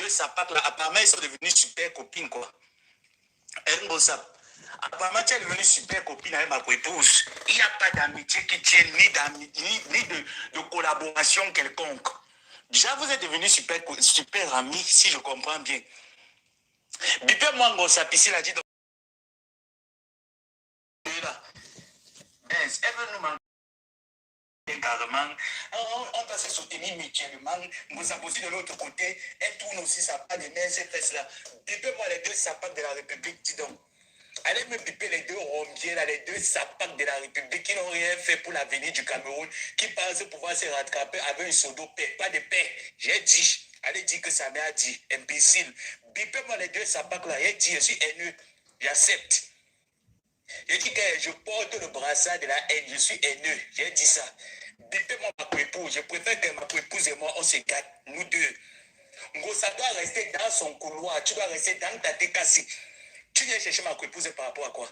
deux sapates là, apparemment, ils sont devenus super copines, quoi. Ngosap. Apparemment, tu es devenue super copine avec ma épouse. Il n'y a pas d'amitié qui tienne, ni de collaboration quelconque. Déjà, vous êtes devenus super amis, si je comprends bien. Bipé moi, Ngosap, ici, il a dit donc. Elle veut nous manquer carrément. On doit se soutenir mutuellement. Ngosap aussi de l'autre côté, elle tourne aussi sa part de main, ces fesses-là. Bipé moi, les deux sapates de la République, dis donc. Allez me piper les deux rombiers, là, les deux sapacs de la République qui n'ont rien fait pour l'avenir du Cameroun, qui pensent pouvoir se rattraper avec une sodo paix, pas de paix. J'ai dit, allez dire que ça m'a dit, imbécile. Bipez-moi les deux sapacs là, j'ai dit, je suis haineux, j'accepte. J'ai dit que je porte le brassard de la haine, je suis haineux, j'ai dit ça. Bipez-moi ma épouse, je préfère que ma épouse et moi, on se gâte, nous deux. Ça doit rester dans son couloir, tu dois rester dans ta décasse. Tu viens chercher ma épouse par rapport à quoi?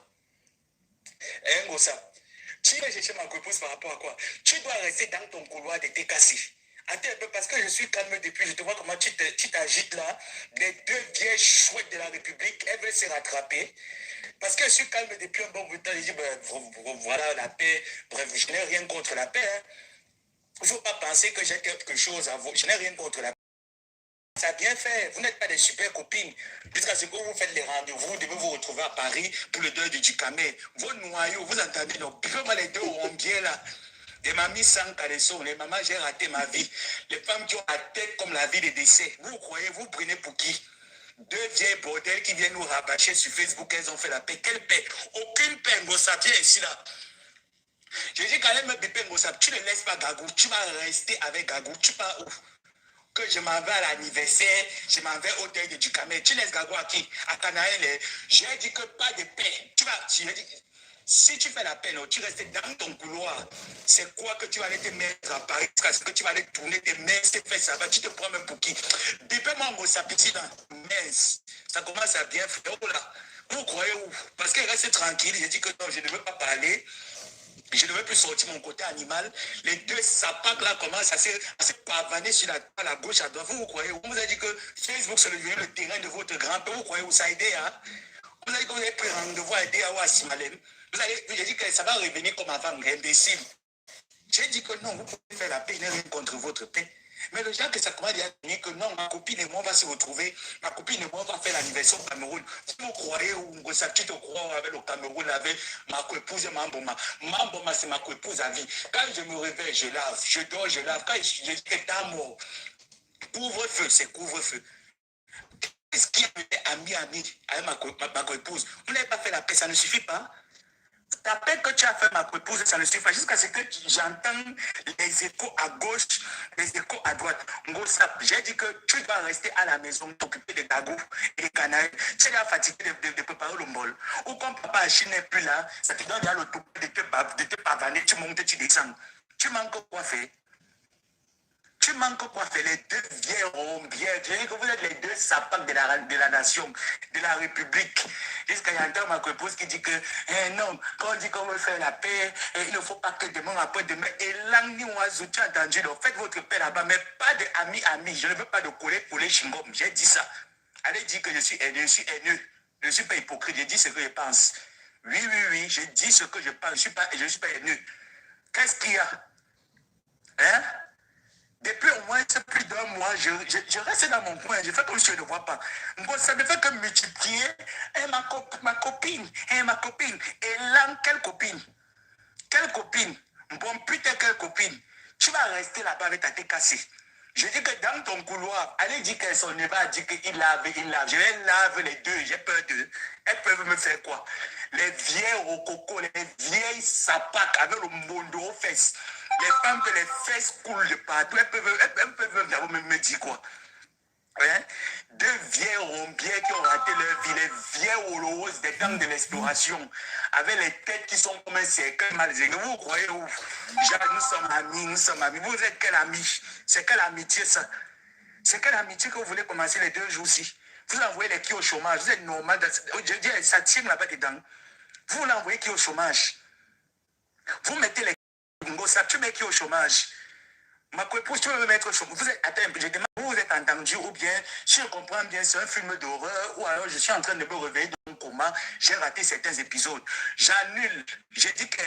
Hein, Ngossa? Tu viens chercher ma épouse par rapport à quoi? Tu dois rester dans ton couloir de décassé. Attends un peu, parce que je suis calme depuis, je te vois comment tu t'agites là. Les deux vieilles chouettes de la République, elles veulent se rattraper. Parce que je suis calme depuis un bon bout de temps. Je dis, ben, voilà la paix. Bref, je n'ai rien contre la paix. Hein. Il ne faut pas penser que j'ai quelque chose à vous. Je n'ai rien contre la paix. Ça a bien fait. Vous n'êtes pas des super copines. Jusqu'à ce que vous faites les rendez-vous, vous devez vous retrouver à Paris pour le deuil du Ducamé. Vos noyaux, vous entendez, donc, moi les deux auront bien là. Des mamies sans caleçon, les mamans, j'ai raté ma vie. Les femmes qui ont la tête comme la vie des décès. Vous croyez, vous prenez pour qui? Deux vieilles bordels qui viennent nous rabâcher sur Facebook, elles ont fait la paix. Quelle paix? Aucune paix, Ngossa, viens ici là. J'ai dit quand même, bébé Ngossa, tu ne laisses pas Gagou, tu vas rester avec Gagou, tu pars où? Que je m'en vais à l'anniversaire, je m'en vais au deuil de Ducamé. Tu laisses Gagou à qui? À Canaël. J'ai dit que pas de paix. Si tu fais la peine, tu restes dans ton couloir. C'est quoi que tu vas aller te mettre à Paris? Est-ce que tu vas aller tourner tes mains, tes fesses, ça va? Tu te prends même pour qui? Bébé Mango, ça petit là. Mince. Ça commence à bien faire. Oh là. Vous croyez où? Parce qu'il reste tranquille. J'ai dit que non, je ne veux pas parler. Je ne veux plus sortir mon côté animal. Les deux sapacs là commencent à se pavaner sur la gauche à droite. Vous croyez? On vous a dit que Facebook c'est le terrain de votre grand-père. Vous croyez où ça a aidé? Hein? Vous avez dit que vous avez pris rendez-vous à aider à Ouassimalem. J'ai dit que ça va revenir comme avant, imbécile. J'ai dit que non, vous pouvez faire la paix, il n'y a rien contre votre paix. Mais le genre que ça commence à dire que non, ma copine et moi, on va se retrouver. Ma copine et moi, on va faire l'anniversaire au Cameroun. Vous croyez où ça, tu te crois avec le Cameroun, avec ma épouse et Mamboma. Mamboma, c'est ma épouse à vie. Quand je me réveille, je lave. Je dors, je lave. Quand je dis que t'as mort, couvre-feu, c'est couvre-feu. Qu'est-ce qui est ami avec ma épouse? Vous n'avez pas fait la paix, ça ne suffit pas. Ta peine que tu as fait ma épouse, ça ne suffit pas. Jusqu'à ce que j'entends les échos à gauche, les échos à droite. J'ai dit que tu dois rester à la maison, t'occuper des Gagou et des canailles. Tu es déjà fatigué de préparer le bol. Ou comme papa Achille n'est plus là, ça te donne déjà le tout de te pavaner, tu montes, tu descends. Tu manques quoi faire? Tu manques quoi faire? Les deux vieilles rombières. Je dis que vous êtes les deux sapacs de la nation, de la République. Jusqu'à y entendre ma épouse qui dit que non, quand on dit qu'on veut faire la paix, il ne faut pas que demain après demain. Et là, tu as entendu, donc faites votre paix là-bas, mais pas de amis. Je ne veux pas de coller chingom. J'ai dit ça. Allez dire que je suis haineux. Je ne suis pas hypocrite. Je dis ce que je pense. Oui. Je dis ce que je pense. Je ne suis pas haineux. Qu'est-ce qu'il y a? Hein? Depuis au moins plus d'un mois, je reste dans mon coin, je fais comme si je ne vois pas. Bon, ça ne fait que multiplier. Ma copine. Et là, quelle copine? Quelle copine? Bon, putain, quelle copine? Tu vas rester là-bas avec ta tête cassée. Je dis que dans ton couloir, allez dire qu'elles sont nées, va dire qu'ils lavent. Je les lave les deux, j'ai peur d'eux. Elles peuvent me faire quoi? Les vieilles rococo, les vieilles sapacs avec le mondo aux fesses. Les femmes que les fesses coulent de partout, elles peuvent me dire quoi? Hein? Deux vieilles rombières qui ont raté leur vie, les vieilles holoroses des dames de l'exploration, avec les têtes qui sont comme un cercle mal élevé. Vous croyez où? Nous sommes amis. Vous êtes quel ami? C'est quelle amitié ça? C'est quelle amitié que vous voulez commencer les 2 jours-ci? Vous envoyez les qui au chômage? Vous êtes normal. Je dis, ça tient là-bas dedans. Vous l'envoyez qui au chômage? Vous mettez les... Ça, tu mets qui au chômage? Ma épouse, tu veux me mettre chaud. Vous êtes, attends, je demande, vous êtes entendu ou bien, si je comprends bien, c'est un film d'horreur ou alors je suis en train de me réveiller dans mon coma, j'ai raté certains épisodes. J'annule. J'ai dit que,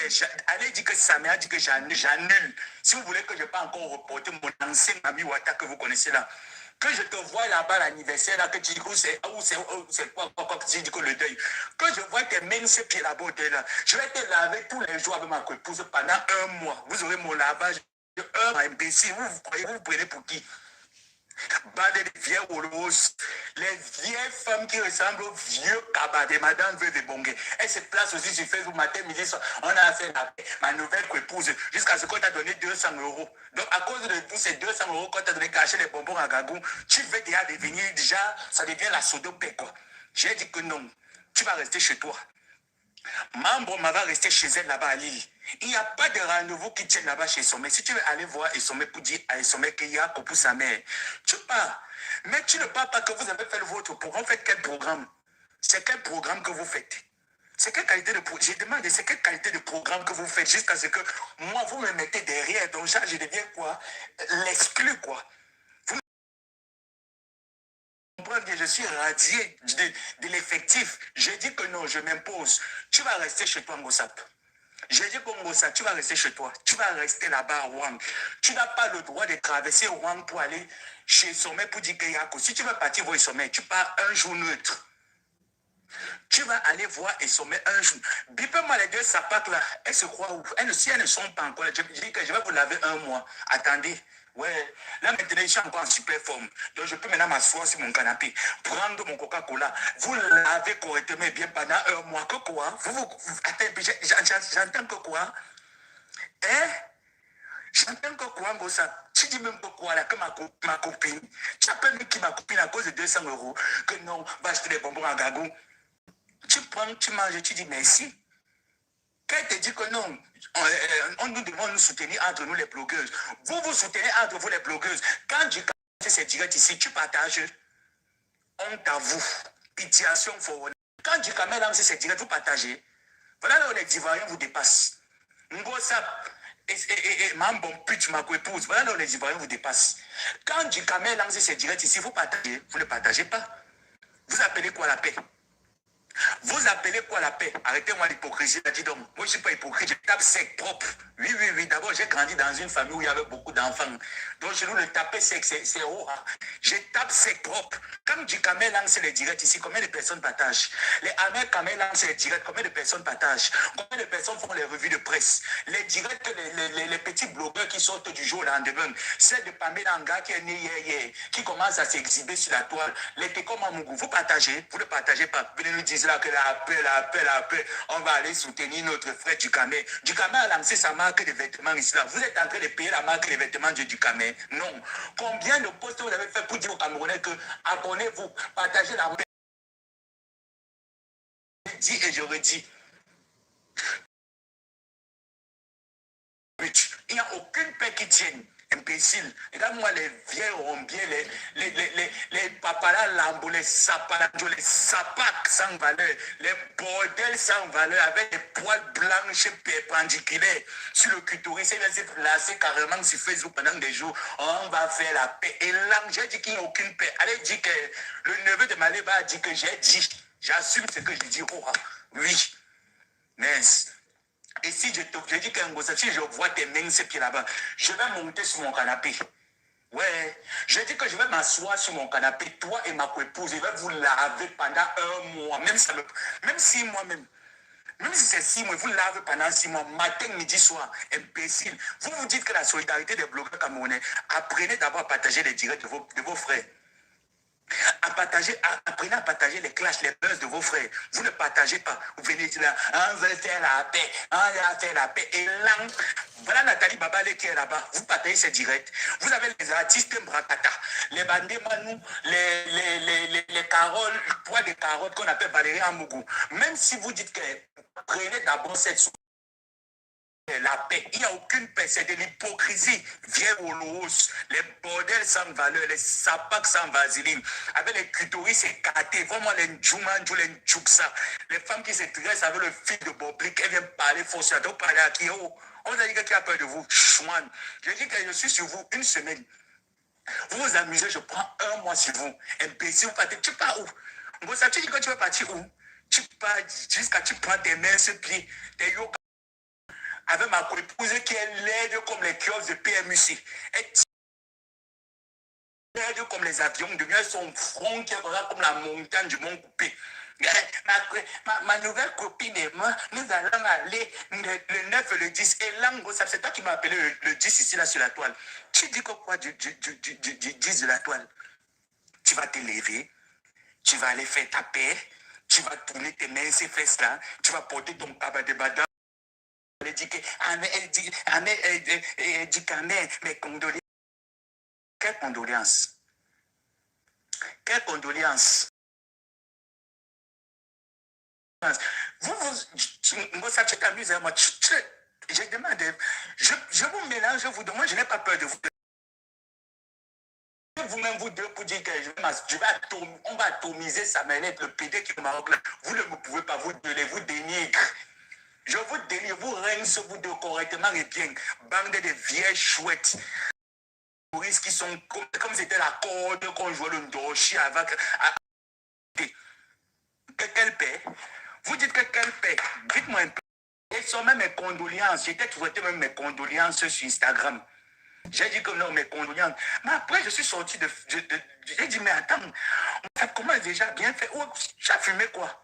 allez dire que Samia dit que j'annule. Si vous voulez que je ne pas encore reporter mon ancien ami Wata que vous connaissez là, que je te vois là-bas à l'anniversaire, là, que tu dis que c'est quoi, que tu dis que le deuil. Que je vois tes mains, ces pieds là-bas, là. Je vais te laver tous les jours avec ma épouse pendant un mois. Vous aurez mon lavage. Imbécile, vous croyez, vous prenez pour qui? Bande de vieilles holos, les vieilles femmes qui ressemblent aux vieux cabas de Madame Veuve Bongue. Elles se placent aussi sur Facebook matin, midi, soir. On a fait ma nouvelle épouse jusqu'à ce qu'on t'a donné 200 euros. Donc, à cause de tous ces 200 euros qu'on t'a donné cacher les bonbons à Gagou, tu veux déjà devenir, déjà, ça devient la sodopée, quoi. J'ai dit que non, tu vas rester chez toi. Mambo va rester chez elle là-bas à Lille. Il n'y a pas de rendez-vous qui tienne là-bas chez Sommet. Si tu veux aller voir Sommet pour dire à Sommet qu'il y a pour sa mère, tu pars. Mais tu ne pars pas que vous avez fait le vôtre programme. Faites quel programme? C'est quel programme que vous faites? C'est quelle qualité de programme? J'ai demandé, c'est quelle qualité de programme que vous faites jusqu'à ce que moi, vous me mettez derrière. Donc, ça, je deviens quoi? L'exclu, quoi. Je suis radié de l'effectif. Je dis que non, je m'impose. Tu vas rester chez toi, Ngosap. J'ai dit Ngosa, tu vas rester chez toi. Tu vas rester là-bas à Wang. Tu n'as pas le droit de traverser Wang pour aller chez Sommet pour dire qu'il y a. Si tu veux partir voir Sommet, tu pars un jour neutre. Tu vas aller voir Sommet un jour. Bipez-moi les deux sapates là. Elles se croient où? Si elles ne sont pas encore là, je dis que je vais vous laver un mois. Attendez. Ouais, là maintenant, je suis encore en super forme. Donc, je peux maintenant m'asseoir sur mon canapé, prendre mon Coca-Cola, vous laver correctement bien pendant un mois. Que quoi? Attends, j'entends que quoi? Hein? J'entends que quoi, Ngosa? Tu dis même que quoi, là, que ma copine, tu appelles même qui ma copine à cause de 200 euros, que non, va acheter des bonbons à Gagou. Tu prends, tu manges, tu dis merci. Quand elle te dit que non, on nous demande de nous soutenir entre nous les blogueuses. Vous vous soutenez entre vous les blogueuses. Quand du fait c'est direct ici, tu partages. Honte à vous. Pitiation for. Quand du camel lance c'est direct, vous partagez. Voilà là où les Ivoiriens vous dépassent. Ngosa et Mambon pute ma épouse. Voilà là où les Ivoiriens vous dépassent. Quand du camel lance c'est direct ici, vous partagez. Vous ne partagez pas. Vous appelez quoi la paix? Vous appelez quoi la paix? Arrêtez-moi l'hypocrisie. Dit donc, moi je ne suis pas hypocrite, je tape sec propre. Oui, oui, oui. D'abord, j'ai grandi dans une famille où il y avait beaucoup d'enfants. Donc, chez nous, le taper sec, c'est haut. Hein. Je tape sec propre. Comme du camel lance les directs ici, combien de personnes partagent? Les Américains camel lance les directs, combien de personnes partagent? Combien de personnes font les revues de presse? Les directs, les petits blogueurs qui sortent du jour au lendemain. Celle de Pamela Anga qui est née hier, qui commence à s'exhiber sur la toile. Les Tekom Amougou, vous partagez? Vous ne partagez pas? Venez nous dire là que la paix, on va aller soutenir notre frère Dukamé. Dukamé a lancé sa marque de vêtements ici là. Vous êtes en train de payer la marque de vêtements de Dukamé? Non. Combien de postes vous avez fait pour dire aux Camerounais que abonnez-vous, partagez la paix? Je dis et je redis. Il n'y a aucune paix qui tienne. Imbécile. Regarde-moi les vieilles rombiers, les papalas lambos, les sapalandos, les sapacs sans valeur, les bordels sans valeur, avec des poils blanches perpendiculaires sur le clitoris. Il va se placer carrément sur Facebook pendant des jours. On va faire la paix. Et là, j'ai dit qu'il n'y a aucune paix. Allez dire que le neveu de Maléba a dit que j'ai dit. J'assume ce que j'ai dit. Oh, oui. Mince. Et si je dis qu'un gosse, si je vois tes mains, ces pieds là-bas, je vais monter sur mon canapé. Ouais. Je dis que je vais m'asseoir sur mon canapé, toi et ma épouse, je vais vous laver pendant un mois, même 6 mois même. Même si c'est 6 mois, vous lavez pendant 6 mois, matin, midi, soir, imbécile. Vous vous dites que la solidarité des blogueurs camerounais, apprenez d'abord à partager les directs de vos frères. Apprenez à partager les clashs, les buzz de vos frères. Vous ne partagez pas. Vous venez là, on veut faire la paix, on va faire la paix. Et là, voilà Nathalie Babalé qui est là-bas. Vous partagez ces directs. Vous avez les artistes Mbrakata, les Bandé Manou, les Caroles, poids de carottes qu'on appelle Valérie Amougou. Même si vous dites que prenez d'abord cette la paix. Il n'y a aucune paix. C'est de l'hypocrisie. Viens au Loos. Les bordels sans valeur. Les sapacs sans vaseline. Avec les clitoris écartés. Vraiment les Ndjoumanjou, les Ndjouksa. Les femmes qui se dressent avec le fil de Boblik. Elles viennent parler forcément. Donc parler à qui? Oh, On vous a dit que tu as peur de vous. Chouan. Je dis que je suis sur vous une semaine. Vous vous amusez, je prends un mois sur vous. Imbécile, vous partez. Tu pars où? Bon, ça, tu dis que tu veux partir où? Tu pars jusqu'à tu prends tes mains sur pied, tes yoga. Avec ma co-épouse qui est laide comme les kiosques de PMUC. Elle est laide comme les avions de mieux, son front qui est comme la montagne du Mont Coupé. Ma nouvelle copine et moi, nous allons aller le 9 et le 10. Et là, c'est toi qui m'as appelé le 10 ici, là, sur la toile. Tu dis que quoi du 10 de la toile? Tu vas te lever, tu vas aller faire ta paix, tu vas tourner tes mains, ces fesses-là, tu vas porter ton cabadebada. Elle dit que, elle dit qu'Amen, mes condoléances. Quelle condoléances? Quelle condoléances? Ça, tu t'amuses, moi. Je demande, je vous mélange, vous demande, je n'ai pas peur de vous. Vous-même, vous deux, pour dire que on va atomiser Samuel, le PD qui est au Maroc, là. Vous ne pouvez pas vous donner, vous dénigre. Je vous dénigre, vous rince, vous deux correctement et bien. Bande de vieilles chouettes. Qui sont comme c'était la corde qu'on jouait le ndoshi avec. Quelle paix? Vous dites que quelle paix? Dites-moi un peu. Et sont même mes condoléances. J'ai peut-être souhaité même mes condoléances sur Instagram. J'ai dit que non, mes condoléances. Mais après, je suis sorti de. J'ai dit, mais attends, ça commence déjà bien fait. Oh, tu as fumé quoi?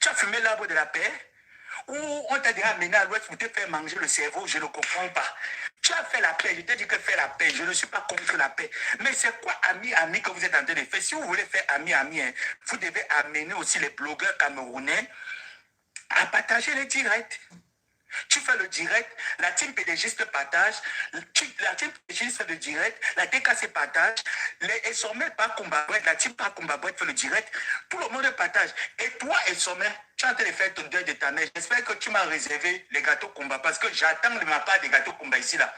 Tu as fumé l'arbre de la paix? Ou on t'a déjà amené à l'ouest pour te faire manger le cerveau? Je ne comprends pas. Tu as fait la paix, je t'ai dit que faire la paix, je ne suis pas contre la paix. Mais c'est quoi ami que vous êtes en train de faire? Si vous voulez faire ami, hein, vous devez amener aussi les blogueurs camerounais à partager les directs. Tu fais le direct, la team PDG te partage, la team PDG fait le direct, la TKC partage, et Sommet par combat bref, la team par combat bref fait le direct, tout le monde partage. Et toi et Sommet, tu es en train de faire ton deuil de ta mère. J'espère que tu m'as réservé les gâteaux combat parce que j'attends de ma part des gâteaux combat ici là.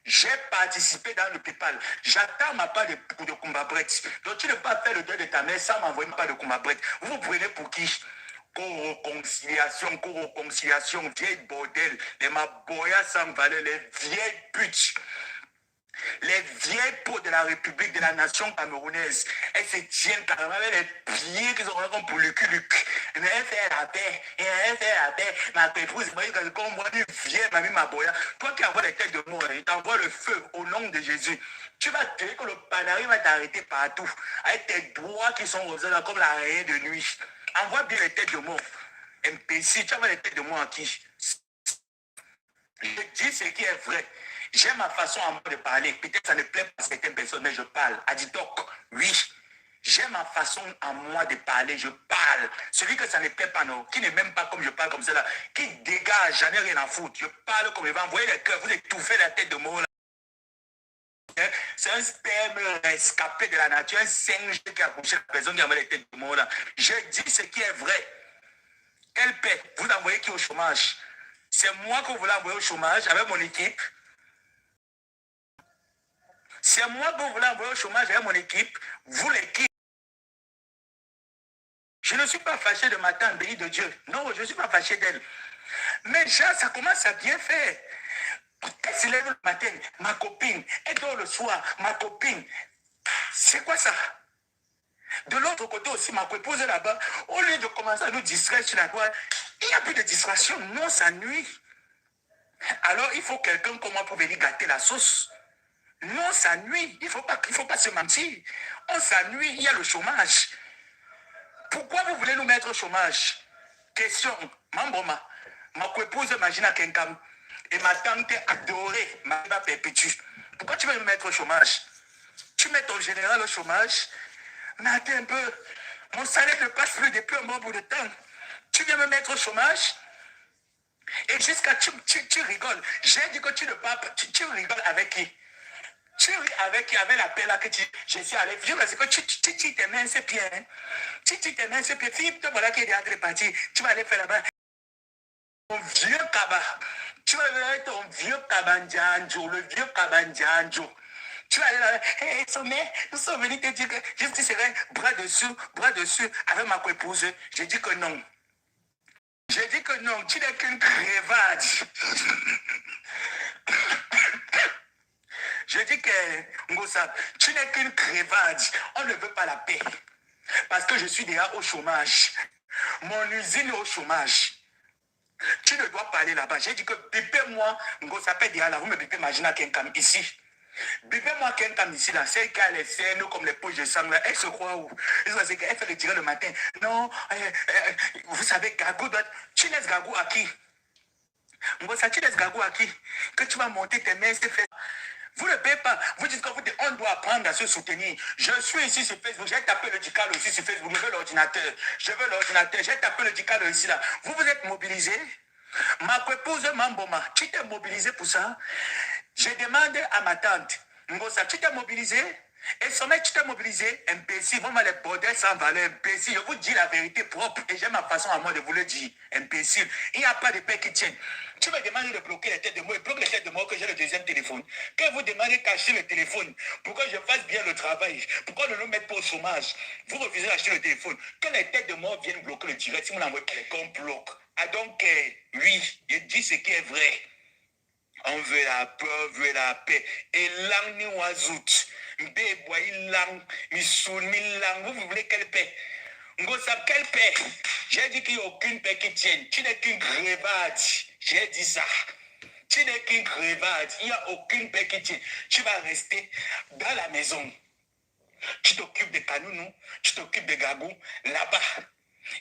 J'ai participé dans le PayPal. J'attends ma part de combat bref. Donc tu ne peux pas faire le deuil de ta mère sans m'envoyer ma part de combat bref. Vous vous prenez pour qui? Co-réconciliation, vieille bordel, les maboyas sans valeur, les vieilles putes, les vieilles peaux de la République, de la nation camerounaise. Elles se tiennent carrément avec les pieds qu'ils ont comme pour le cul. Mais elle fait la paix, elle fait la paix. Ma épouse, comme moi, une vieille mamie maboya. Toi qui envoies les têtes de mort, il t'envoie le feu au nom de Jésus. Tu vas te dire que le panari va t'arrêter partout, avec tes doigts qui sont rosés là comme la raie de nuit. Envoie bien les têtes de mort. Imbécile, tu envoies les têtes de mort à qui? Je dis ce qui est vrai. J'ai ma façon à moi de parler. Peut-être que ça ne plaît pas à certaines personnes, mais je parle. Adidoc, oui. J'ai ma façon à moi de parler, je parle. Celui que ça ne plaît pas, non, qui ne m'aime pas comme je parle comme ça, là, qui dégage, j'en ai rien à foutre. Je parle comme il va envoyer les cœurs, vous étouffez la tête de mort là. C'est un sperme escapé de la nature, un singe qui a couché la personne qui a les têtes de mort là. Je dis ce qui est vrai. Quelle paix? Vous envoyez qui au chômage? C'est moi que vous voulez envoyer au chômage avec mon équipe. C'est moi que vous voulez envoyer au chômage avec mon équipe. Vous l'équipe. Je ne suis pas fâché de ma tante, béni de Dieu. Non, je ne suis pas fâché d'elle. Mais déjà, ça commence à bien faire. Elle se lève le matin, ma copine. Elle dort le soir, ma copine. C'est quoi ça? De l'autre côté aussi, ma épouse est là-bas. Au lieu de commencer à nous distraire sur la toile, il n'y a plus de distraction. Non, ça nuit. Alors, il faut quelqu'un comme moi pour venir gâter la sauce. Non, ça nuit. Il ne faut pas se mentir. On s'ennuie, il y a le chômage. Pourquoi vous voulez nous mettre au chômage? Question, Mambroma. Ma épouse Magina Kenkam et ma tante adorée, Mamba Perpétue. Pourquoi tu veux me mettre au chômage? Tu mets ton général au chômage. Mais attends un peu. Mon salaire ne passe plus depuis un bon bout de temps. Tu viens me mettre au chômage? Et jusqu'à tu rigoles. J'ai dit que tu ne parles pas. Tu rigoles avec qui? Tu ris avec qui? Avec la paix là que je suis allé. Je parce que tu t'es mis ses pieds. Hein? Tu t'es mis ses pieds. Philippe, te voilà qui est en train de partir. Tu vas aller faire là-bas. Ton vieux cabas. Tu vas aller avec ton vieux cabandjanjo. Le vieux cabandjanjo. Tu vas aller là. Hé, Sommet, nous sommes venus te dire que je serai bras dessus avec ma épouse. J'ai dit que non. J'ai dit que non, tu n'es qu'une crevade. Je dis que, Ngosa, tu n'es qu'une crevade. On ne veut pas la paix. Parce que je suis déjà au chômage. Mon usine est au chômage. Tu ne dois pas aller là-bas. J'ai dit que bipez-moi, Ngosa déjà là, vous me bipez Magina Kenkam ici. Bipez-moi Kenkam ici, là. C'est qu'elle est saine comme les poches de sang, là. Elle se croit où? Elle fait le tirer le matin. Non, vous savez, Gagou doit... Tu laisses Gagou à qui? Ngosa, tu laisses Gagou à qui? Que tu vas monter tes mains, tes fesses. Vous ne payez pas. Vous dites qu'on doit apprendre à se soutenir. Je suis ici sur Facebook. J'ai tapé le Dicalo aussi sur Facebook. Je veux l'ordinateur. Je veux l'ordinateur. J'ai tapé le Dicalo ici là. Vous vous êtes mobilisés. Ma épouse Mamboma, tu t'es mobilisé pour ça. J'ai demandé à ma tante. Ngosa, tu t'es mobilisé? Et sommet, tu t'es mobilisé, imbécile, vraiment les bordels sans valeur, imbécile. Je vous dis la vérité propre et j'ai ma façon à moi de vous le dire, imbécile. Il n'y a pas de paix qui tienne. Tu me demandes de bloquer les têtes de mots et bloque les têtes de mots que j'ai le deuxième téléphone. Quand vous demandez de cacher le téléphone pour que je fasse bien le travail, pourquoi ne nous mettre pas au chômage? Vous refusez d'acheter le téléphone. Quand les têtes de mots viennent bloquer le direct, si vous n'envoyez pas les comptes bloquent. Ah donc, oui, je dis ce qui est vrai. On veut la paix, on veut la paix. Et lang ni wazout. Mbeboa ilang, misoul, milang. Vous voulez quelle paix? Ngosa, quelle paix? J'ai dit qu'il n'y a aucune paix qui tienne. Tu n'es qu'une crevade. J'ai dit ça. Tu n'es qu'une crevade. Il n'y a aucune paix qui tienne. Tu vas rester dans la maison. Tu t'occupes de Kanounou, tu t'occupes de Gagou, là-bas.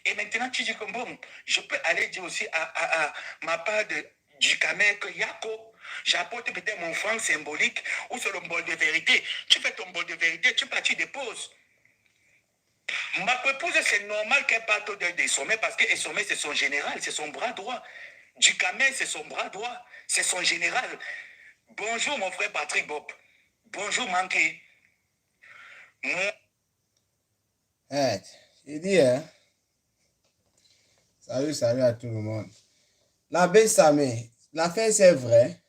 Et maintenant, tu dis que bon, je peux aller dire aussi à ma part du Camer que Yako, j'apporte peut-être mon franc symbolique ou sur le bol de vérité. Tu fais ton bol de vérité, tu déposes. Ma épouse, c'est normal qu'elle parte des sommets parce que sommets, c'est son général, c'est son bras droit. Du Camer, c'est son bras droit, c'est son général. Bonjour, mon frère Patrick Bob. Bonjour, Manké. J'ai dit, hein. Salut à tout le monde. L'abbé Samé, l'affaire c'est vrai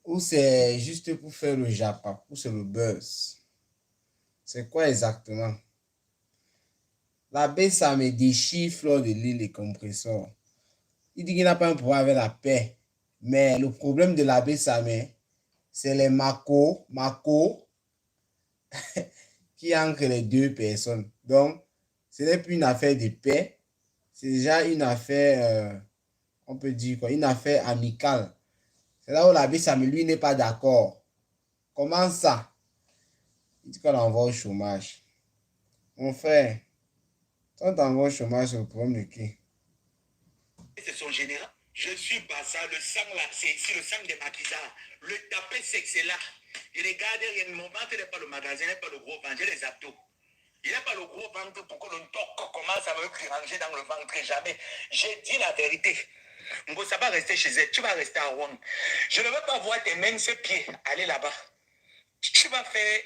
ou c'est juste pour faire le japa, ou c'est le buzz? C'est quoi exactement? L'abbé Samé déchiffre de l'île et compresseur. Il dit qu'il n'a pas un problème avec la paix. Mais le problème de l'abbé Samé, c'est les Mako qui ancrent les deux personnes. Donc, ce n'est plus une affaire de paix, c'est déjà une affaire, on peut dire quoi, une affaire amicale. C'est là où l'abbé Samé, lui, n'est pas d'accord. Comment ça? Il dit qu'on envoie au chômage. Mon frère, quand t'envoies au chômage, c'est le problème de qui? C'est son général. Je suis Bassa, le sang là, c'est ici, le sang des maquisards. Le tapé, c'est que c'est là. Et regardez, il y a un moment, il n'est pas le magasin, il n'est pas le gros ventre, les abdos. Il n'est pas le gros ventre pour que le toc commence à me ranger dans le ventre, jamais. J'ai dit la vérité. Ngo, ça va rester chez elle, tu vas rester à Rouen. Je ne veux pas voir tes mains, ses pieds, aller là-bas. Tu vas faire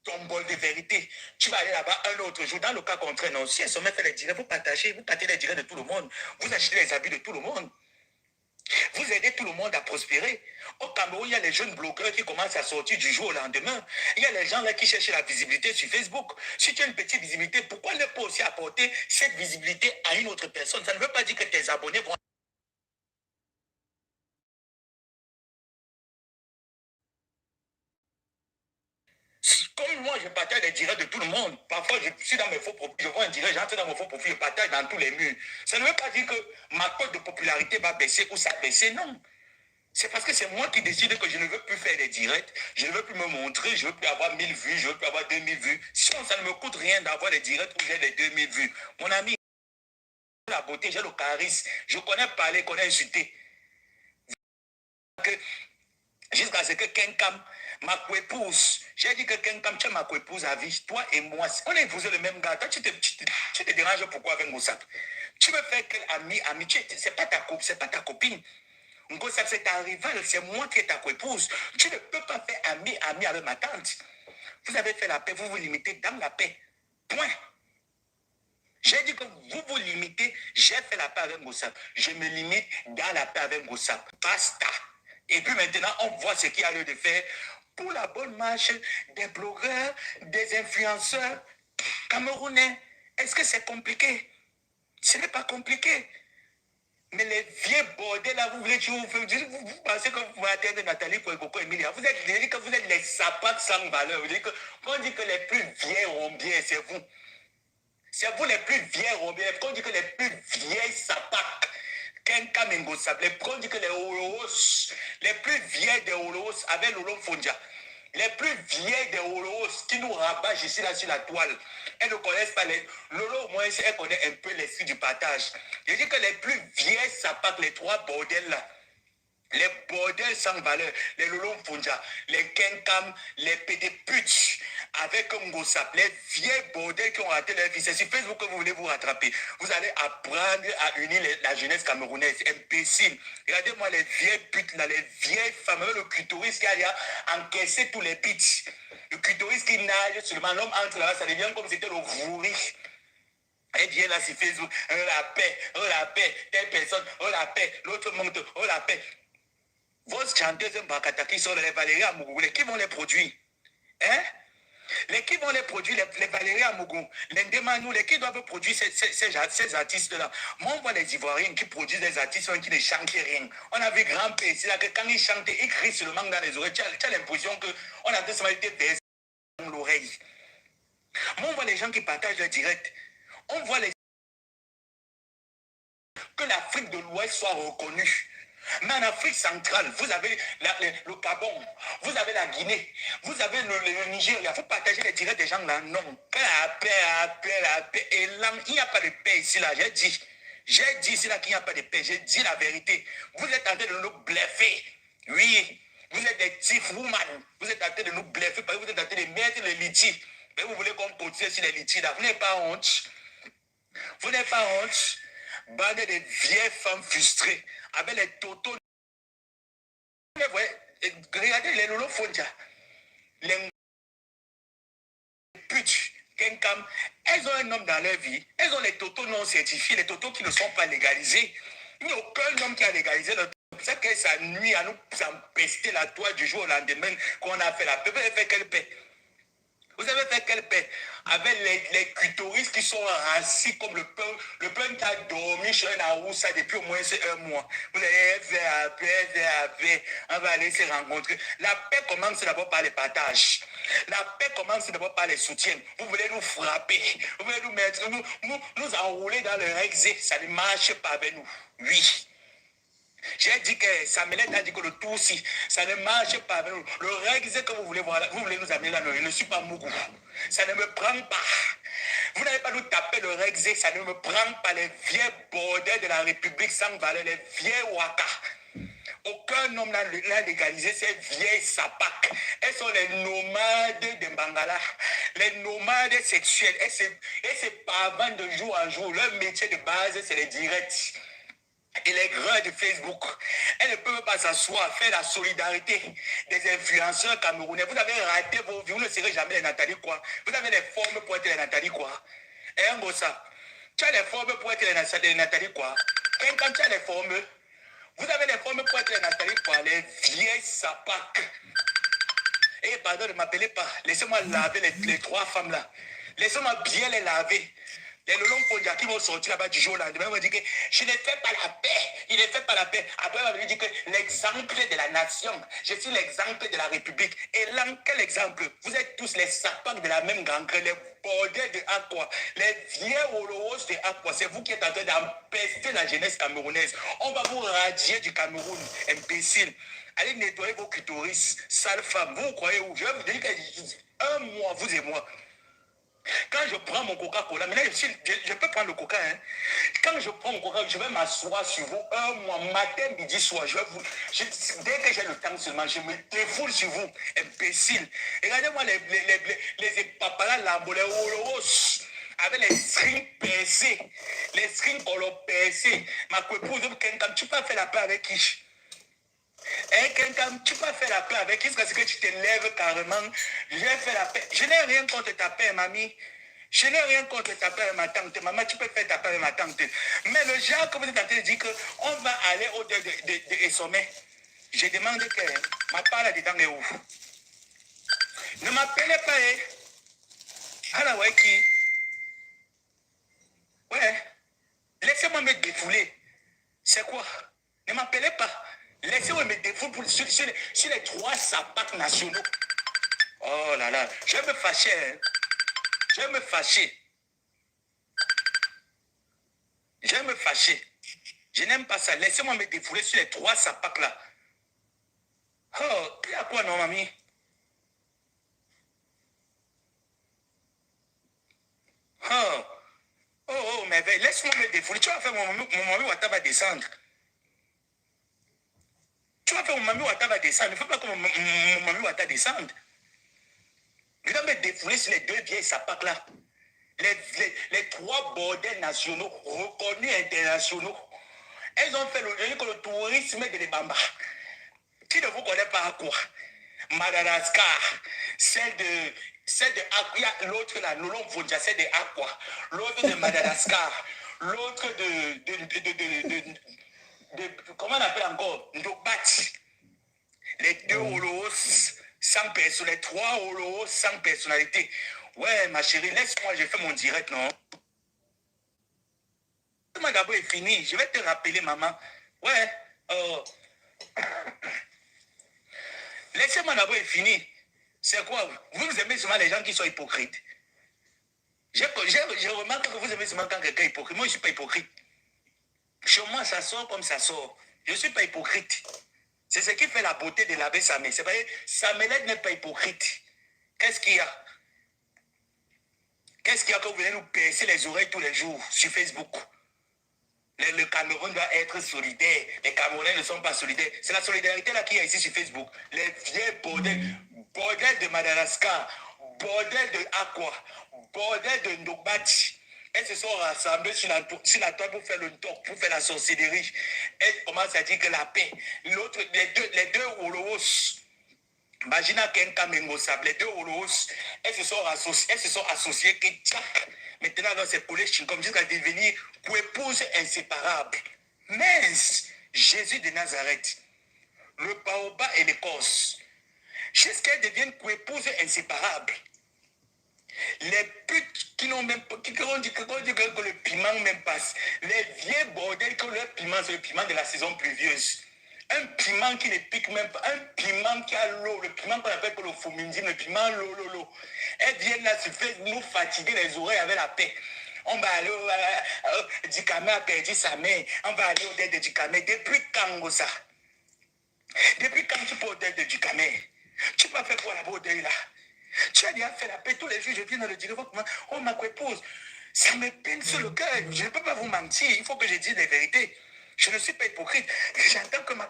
ton bol de vérité. Tu vas aller là-bas un autre jour. Dans le cas contraire, non, si elles sont fait les directs, vous partagez les directs de tout le monde. Vous achetez les habits de tout le monde. Vous aidez tout le monde à prospérer. Au Cameroun, il y a les jeunes blogueurs qui commencent à sortir du jour au lendemain. Il y a les gens là qui cherchent la visibilité sur Facebook. Si tu as une petite visibilité, pourquoi ne pas aussi apporter cette visibilité à une autre personne? Ça ne veut pas dire que tes abonnés vont... Comme moi, je partage les directs de tout le monde. Parfois, je suis dans mes faux profils, je vois un direct, j'entre dans mon faux profil, je partage dans tous les murs. Ça ne veut pas dire que ma cote de popularité va baisser ou ça baisser, non. C'est parce que c'est moi qui décide que je ne veux plus faire des directs, je ne veux plus me montrer, je ne veux plus avoir 1000 vues, je ne veux plus avoir 2000 vues. Sinon, ça ne me coûte rien d'avoir des directs où j'ai les 2000 vues. Mon ami, j'ai la beauté, j'ai le charisme, je connais parler, je connais insulter. Jusqu'à ce que Kenkam, ma coépouse, j'ai dit que Kenkam, tu es ma coépouse à vie, toi et moi, on est épousé le même gars. Toi, tu te déranges pourquoi avec Moussap? Tu veux faire quel ami, c'est pas ta couple, c'est pas ta copine. Moussap, c'est ta rivale, c'est moi qui est ta coépouse. Tu ne peux pas faire ami avec ma tante. Vous avez fait la paix, vous vous limitez dans la paix. Point. J'ai dit que vous vous limitez, j'ai fait la paix avec Moussap. Je me limite dans la paix avec Moussap. Basta. Et puis maintenant, on voit ce qu'il y a lieu de faire pour la bonne marche des blogueurs, des influenceurs camerounais. Est-ce que c'est compliqué? Ce n'est pas compliqué. Mais les vieux bordels là, vous voulez tuer, vous pensez que vous pouvez atteindre Nathalie Kouekoko Emilia. Vous êtes les sapats sans valeur. Quand on dit que les plus vieux rombiers, c'est vous. C'est vous les plus vieux rombiers. Quand on dit que les plus vieilles sapats, quand on dit que les Oloros, les plus vieux des Oloros avec Lolo Fondia, les plus vieilles des Oloros qui nous rabâchent ici là sur la toile, elles ne connaissent pas les. Lolo, au moins, elle connaît un peu l'esprit du partage. Je dis que les plus vieilles sapats, les trois bordels là, les bordels sans valeur, les Lolo Fonja, les Kenkam, les pédéputes avec Ngosap, les vieux bordels qui ont raté leur vie. C'est sur Facebook que vous voulez vous rattraper. Vous allez apprendre à unir la jeunesse camerounaise. Imbécile. Regardez-moi les vieilles putes, là, les vieilles femmes, le clitoris qui a encaissé tous les pits. Le clitoris qui nage seulement, l'homme entre là, ça devient comme si c'était le vouri. Elle vient là sur Facebook, oh la paix, telle personne, oh la paix, l'autre monte, oh la paix. Vos chanteuses Mbakata qui sont les Valérie Amougou, qui vont les produire? Hein? Qui vont les produire, les Valérie Amougou, les Ndemanou, qui doivent produire ces artistes-là? Moi, on voit les Ivoiriens qui produisent des artistes qui ne chantent rien. On a vu Grand P, c'est là que quand ils chantent, ils crient seulement dans les oreilles. Tu as l'impression qu'on a tous été versé dans l'oreille. Moi, on voit les gens qui partagent le direct. On voit que l'Afrique de l'Ouest soit reconnue. Mais en Afrique centrale, vous avez le Gabon, vous avez la Guinée, vous avez le Nigeria. Vous partagez les directs des gens là. Non. La paix. Et là, il n'y a pas de paix ici là. J'ai dit ici là qu'il n'y a pas de paix. J'ai dit la vérité. Vous êtes en train de nous bluffer. Oui. Vous êtes des thief woman. Vous êtes en train de nous bluffer parce que vous êtes en train de mettre les litiges. Mais vous voulez qu'on continue sur les litiges là. Vous n'avez pas honte. Vous n'avez pas honte. Bande de vieilles femmes frustrées avec les totos. Regardez les Lolo Fonja, les putes, Kenkam, elles ont un homme dans leur vie. Elles ont les totos non certifiés, les totos qui ne sont pas légalisés. Il n'y a aucun homme qui a légalisé le. C'est que ça nuit à nous empester la toile du jour au lendemain qu'on a fait la paix. Vous avez fait quelle paix? Vous avez fait quelle paix? Avec les clitoris qui sont assis comme le pain qui a dormi chez un aroussa depuis au moins un mois. Vous allez faire paix, on va aller se rencontrer. La paix commence d'abord par les partages. La paix commence d'abord par les soutiens. Vous voulez nous frapper. Vous voulez nous mettre, nous enrouler dans le rexé. Ça ne marche pas avec nous. Oui. J'ai dit que Samuel a dit que le tout aussi, ça ne marche pas avec nous. Le règle que vous voulez voir, vous voulez nous amener là, je ne suis pas Mougou. Ça ne me prend pas. Vous n'allez pas nous taper le règle, ça ne me prend pas les vieux bordels de la République sans valeur, les vieux waka. Aucun homme n'a légalisé ces vieilles sapacs. Elles sont les nomades de Bangala, les nomades sexuels. Elles se pavent de jour en jour. Leur métier de base, c'est les directs. Et les grains de Facebook, elles ne peuvent pas s'asseoir, faire la solidarité des influenceurs camerounais. Vous avez raté vos vies, vous ne serez jamais les Nathalie quoi. Vous avez les formes pour être les Nathalie quoi. Et un gros ça, tu as les formes pour être les Nathalie quoi. Quand tu as les formes, vous avez les formes pour être les Nathalie quoi, les vieilles sapacs. Et pardon, ne m'appelez pas, laissez-moi laver les trois femmes là. Laissez-moi bien les laver. Les Lolong Fondia qui vont sortir là-bas du jour au lendemain vont dire que je ne fais pas la paix. Il ne fait pas la paix. Après, on va dire que l'exemple de la nation, je suis l'exemple de la République. Et là, quel exemple? Vous êtes tous les sapins de la même gangue, les bordels de Aqua, les vieux Oloros de Aqua. C'est vous qui êtes en train d'empester la jeunesse camerounaise. On va vous radier du Cameroun, imbécile. Allez nettoyer vos clitoris, sale femme. Vous croyez où? Je vais vous dire qu'un mois, vous et moi. Quand je prends mon Coca-Cola, maintenant je peux prendre le Coca, hein. Quand je prends mon Coca, je vais m'asseoir sur vous un mois, matin, midi, soir. Dès que j'ai le temps seulement, je me défoule sur vous, imbécile. Regardez-moi les papalas lambo, les oloros, avec les strings percés, les strings percés. Ma épouse, tu peux faire la paix avec qui? Quelqu'un, tu peux faire la paix avec qui? Parce que tu te lèves carrément. Je vais faire la paix. Je n'ai rien contre ta paix, mamie. Je n'ai rien contre ta paix, ma tante. Maman, tu peux faire ta paix avec ma tante. Mais le genre que vous êtes en train de dire qu'on va aller au-delà des sommets, je demande que ma part là-dedans est où? Ne m'appelez pas, hein? Alors, ouais, qui? Ouais. défouler. C'est quoi? Ne m'appelez pas. Laissez-moi me défouler sur les 3 sapates nationaux. Oh là là, je vais me fâcher. Hein. Je vais me fâcher. Je vais me fâcher. Je n'aime pas ça. Laissez-moi me défouler sur les 3 sapates là. Oh, il y a quoi non, mamie? Oh, oh, mais laisse-moi me défouler. Tu vas faire mon mamie Wata va descendre. Tu vas faire mon mamie Wata va descendre. Il ne faut pas que mon mamie Wata descende. Je dois me défouler sur les 2 vieilles sapates là. Les 3 bordels nationaux, reconnus internationaux. Elles ont fait le tourisme de l'Ebamba. Qui ne vous connaît pas à quoi? Madagascar, celle de Aqua, l'autre là, Nolong Fonja, celle de Aqua, l'autre de Madagascar, l'autre comment on appelle encore? Ndobat. Les 2 holos sans personne, les 3 holos sans personnalité. Ouais, ma chérie, laisse-moi, je fais mon direct, non? Laisse-moi d'abord est fini. Je vais te rappeler, maman. Ouais. Laissez-moi d'abord est fini. C'est quoi? Vous aimez seulement les gens qui sont hypocrites. Je remarque que vous aimez seulement quand quelqu'un est hypocrite. Moi, je ne suis pas hypocrite. Chez moi, ça sort comme ça sort. Je ne suis pas hypocrite. C'est ce qui fait la beauté de l'abbé Samé. C'est vrai, Samelette n'est pas hypocrite. Qu'est-ce qu'il y a? Qu'est-ce qu'il y a quand vous venez nous percer les oreilles tous les jours sur Facebook? Le Cameroun doit être solidaire. Les Camerounais ne sont pas solidaires. C'est la solidarité là qu'il y a ici sur Facebook. Les vieux bordels de Madagascar, bordel de Aqua, bordel de Ndobati. Elles se sont rassemblées sur la toile pour faire le toc, pour faire la sorcellerie. Elles commencent à dire que la paix. L'autre, les deux Holos, Magina Kenka Mengosab, les 2 Holos, elles se sont associées que tchac. Maintenant, dans ces collèges comme jusqu'à devenir épouse inséparable. Mince, Jésus de Nazareth, le baobab et l'écorce, jusqu'à qu'elles deviennent épouse inséparables. Les putes qui n'ont même pas, qui ont dit que le piment même passe. Les vieux bordels que le piment, c'est le piment de la saison pluvieuse. Un piment qui ne pique même pas, un piment qui a l'eau, le piment qu'on appelle le fumindine, le piment l'eau. Elles viennent là se faire nous fatiguer les oreilles avec la paix. On va aller au Dikame a perdu sa mère. On va aller au deuil de Dikame. Depuis quand ça? Depuis quand tu peux au deuil de Dikame? Tu vas faire quoi là-bas au deuil là? Tu as déjà fait la paix tous les jours. Je viens dans le dire, oh ma épouse, ça me peine sur le cœur. Je ne peux pas vous mentir. Il faut que je dise la vérité. Je ne suis pas hypocrite. J'entends que ma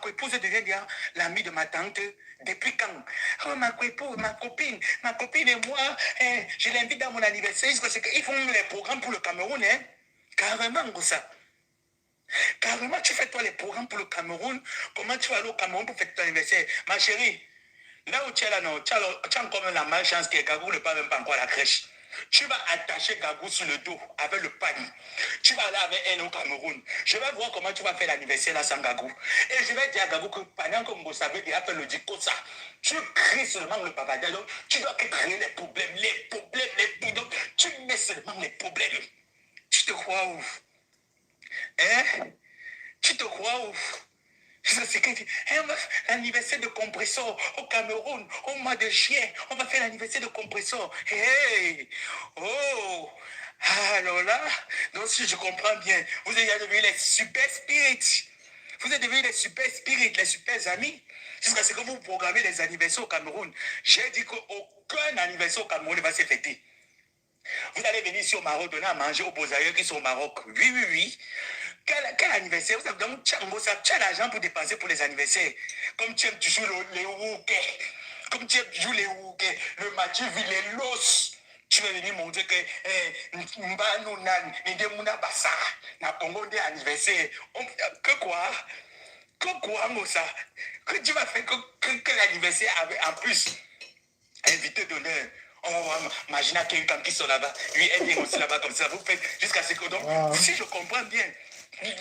épouse devient bien l'amie de ma tante. Depuis quand? Oh, ma épouse, ma copine et moi, je l'invite dans mon anniversaire. Ils font les programmes pour le Cameroun. Hein? Carrément, ça. Carrément, tu fais toi les programmes pour le Cameroun. Comment tu vas aller au Cameroun pour fêter ton anniversaire? Ma chérie, là où tu es là, non, tu as encore la malchance que Gagou ne parle même pas encore à la crèche. Tu vas attacher Gagou sur le dos avec le panier. Tu vas aller avec elle au Cameroun. Je vais voir comment tu vas faire l'anniversaire là sans Gagou. Et je vais dire à Gagou que pendant que vous savez déjà fait le dico ça, tu crées seulement le papadel. Donc tu dois créer les problèmes. Donc tu mets seulement les problèmes. Tu te crois où? Hein? Tu te crois où? C'est que l'anniversaire de compresseur au Cameroun, au mois de juillet, on va faire l'anniversaire de compresseur. Hey! Oh! Alors là, donc si je comprends bien, vous êtes devenus les super spirits. Vous êtes devenus les super spirits, les super amis. Jusqu'à ce que vous programmez les anniversaires au Cameroun. J'ai dit qu'aucun anniversaire au Cameroun ne va se fêter. Vous allez venir ici au Maroc, donner à manger aux beaux ailleurs qui sont au Maroc. Oui. Quel anniversaire? Vous avez donc tu as l'argent pour dépenser pour les anniversaires. Comme tu aimes toujours les Wouquets. Comme tu aimes toujours les Wouquets. Le Mathieu Villelos. Tu vas venir montrer que que quoi? Que quoi, Mossa? Que tu vas faire que l'anniversaire en plus invité d'honneur. On va voir Magina quelqu'un qui sont là-bas. Lui, elle vient aussi là-bas comme ça. Vous faites jusqu'à ce que donc, si je comprends bien,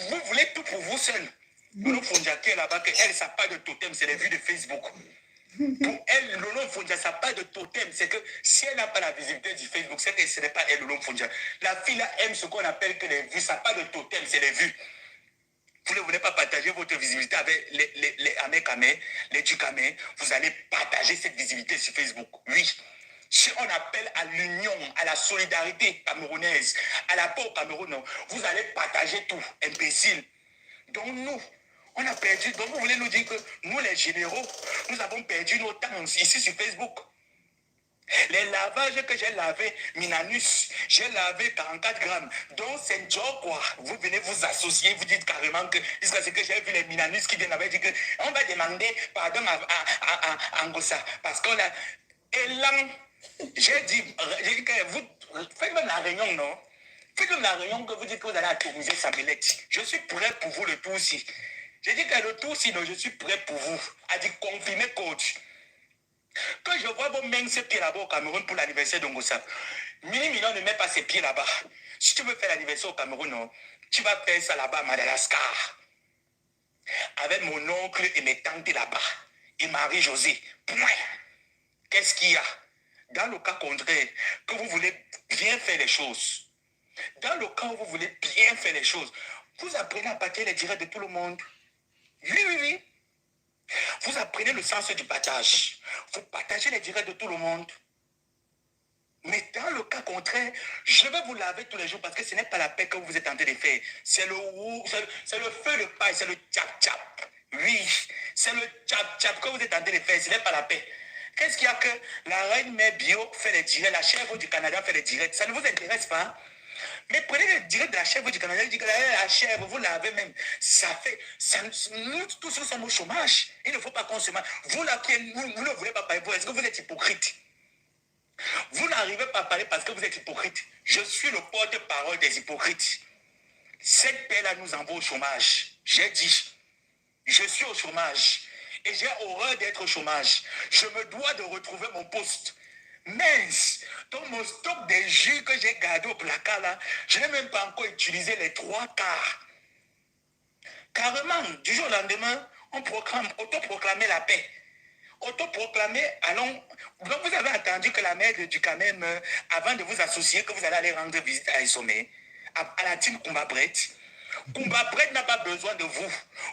vous voulez tout pour vous seul. Nous font dire là-bas qu'elle, ça n'a pas de totem, c'est les vues de Facebook. Pour elle, Lolo Fondia, ça n'a pas de totem. C'est que si elle n'a pas la visibilité du Facebook, c'est que ce n'est pas elle, Lolo Fondia. La fille là aime ce qu'on appelle que les vues. Ça n'a pas de totem, c'est les vues. Vous ne voulez pas partager votre visibilité avec les Amékamé, les Dukamé, vous allez partager cette visibilité sur Facebook. Oui. Si on appelle à l'union, à la solidarité camerounaise, à la paix au Cameroun, vous allez partager tout, imbécile. Donc nous, on a perdu. Donc vous voulez nous dire que nous, les généraux, nous avons perdu nos temps ici sur Facebook. Les lavages que j'ai lavé, Minanus, j'ai lavé 44 grammes. Donc c'est un job quoi. Vous venez vous associer, vous dites carrément que, jusqu'à ce que j'ai vu les Minanus qui viennent avec, dit que on va demander pardon à Angossa. Parce qu'on a. Et là, j'ai dit que vous faites même la réunion, non? Faites même la réunion que vous dites que vous allez atomiser Samelette. Je suis prêt pour vous le tout aussi. J'ai dit que le tout aussi, non, je suis prêt pour vous. A dit confirmer coach. Quand je vois vos mains ses pieds là-bas au Cameroun pour l'anniversaire d'Ongossa, Mini Million ne met pas ses pieds là-bas. Si tu veux faire l'anniversaire au Cameroun, non, tu vas faire ça là-bas à Madagascar. Avec mon oncle et mes tantes là-bas. Et Marie-Josée. Point. Qu'est-ce qu'il y a? Dans le cas contraire, que vous voulez bien faire les choses. Dans le cas où vous voulez bien faire les choses, vous apprenez à partager les directs de tout le monde. Oui, oui, oui. Vous apprenez le sens du partage. Vous partagez les directs de tout le monde. Mais dans le cas contraire, je vais vous laver tous les jours parce que ce n'est pas la paix que vous êtes en train de faire. C'est le feu de paille, c'est le tchap-tchap. Oui, c'est le tchap-tchap que vous êtes en train de faire, ce n'est pas la paix. Qu'est-ce qu'il y a que la reine mère bio fait les directs, la chèvre du Canada fait les directs? Ça ne vous intéresse pas? Mais prenez le direct de la chèvre du Canada, il dit que la chèvre, vous l'avez même. Ça fait. Nous tous nous sommes au chômage. Il ne faut pas qu'on se marre. Vous là, vous ne voulez pas parler, est-ce que vous êtes hypocrite? Vous n'arrivez pas à parler parce que vous êtes hypocrite. Je suis le porte-parole des hypocrites. Cette paix-là nous envoie au chômage. J'ai dit, je suis au chômage. Et j'ai horreur d'être au chômage. Je me dois de retrouver mon poste. Mince, dans mon stock de jus que j'ai gardé au placard là, je n'ai même pas encore utilisé les 3 quarts. Carrément, du jour au lendemain, on proclame, autoproclamer la paix. Autoproclamer, allons. Donc vous avez attendu que la mère du Cameroun meure avant de vous associer, que vous allez aller rendre visite à Essomé, à la team Kumba Bret. Kumba Bret n'a pas besoin de vous.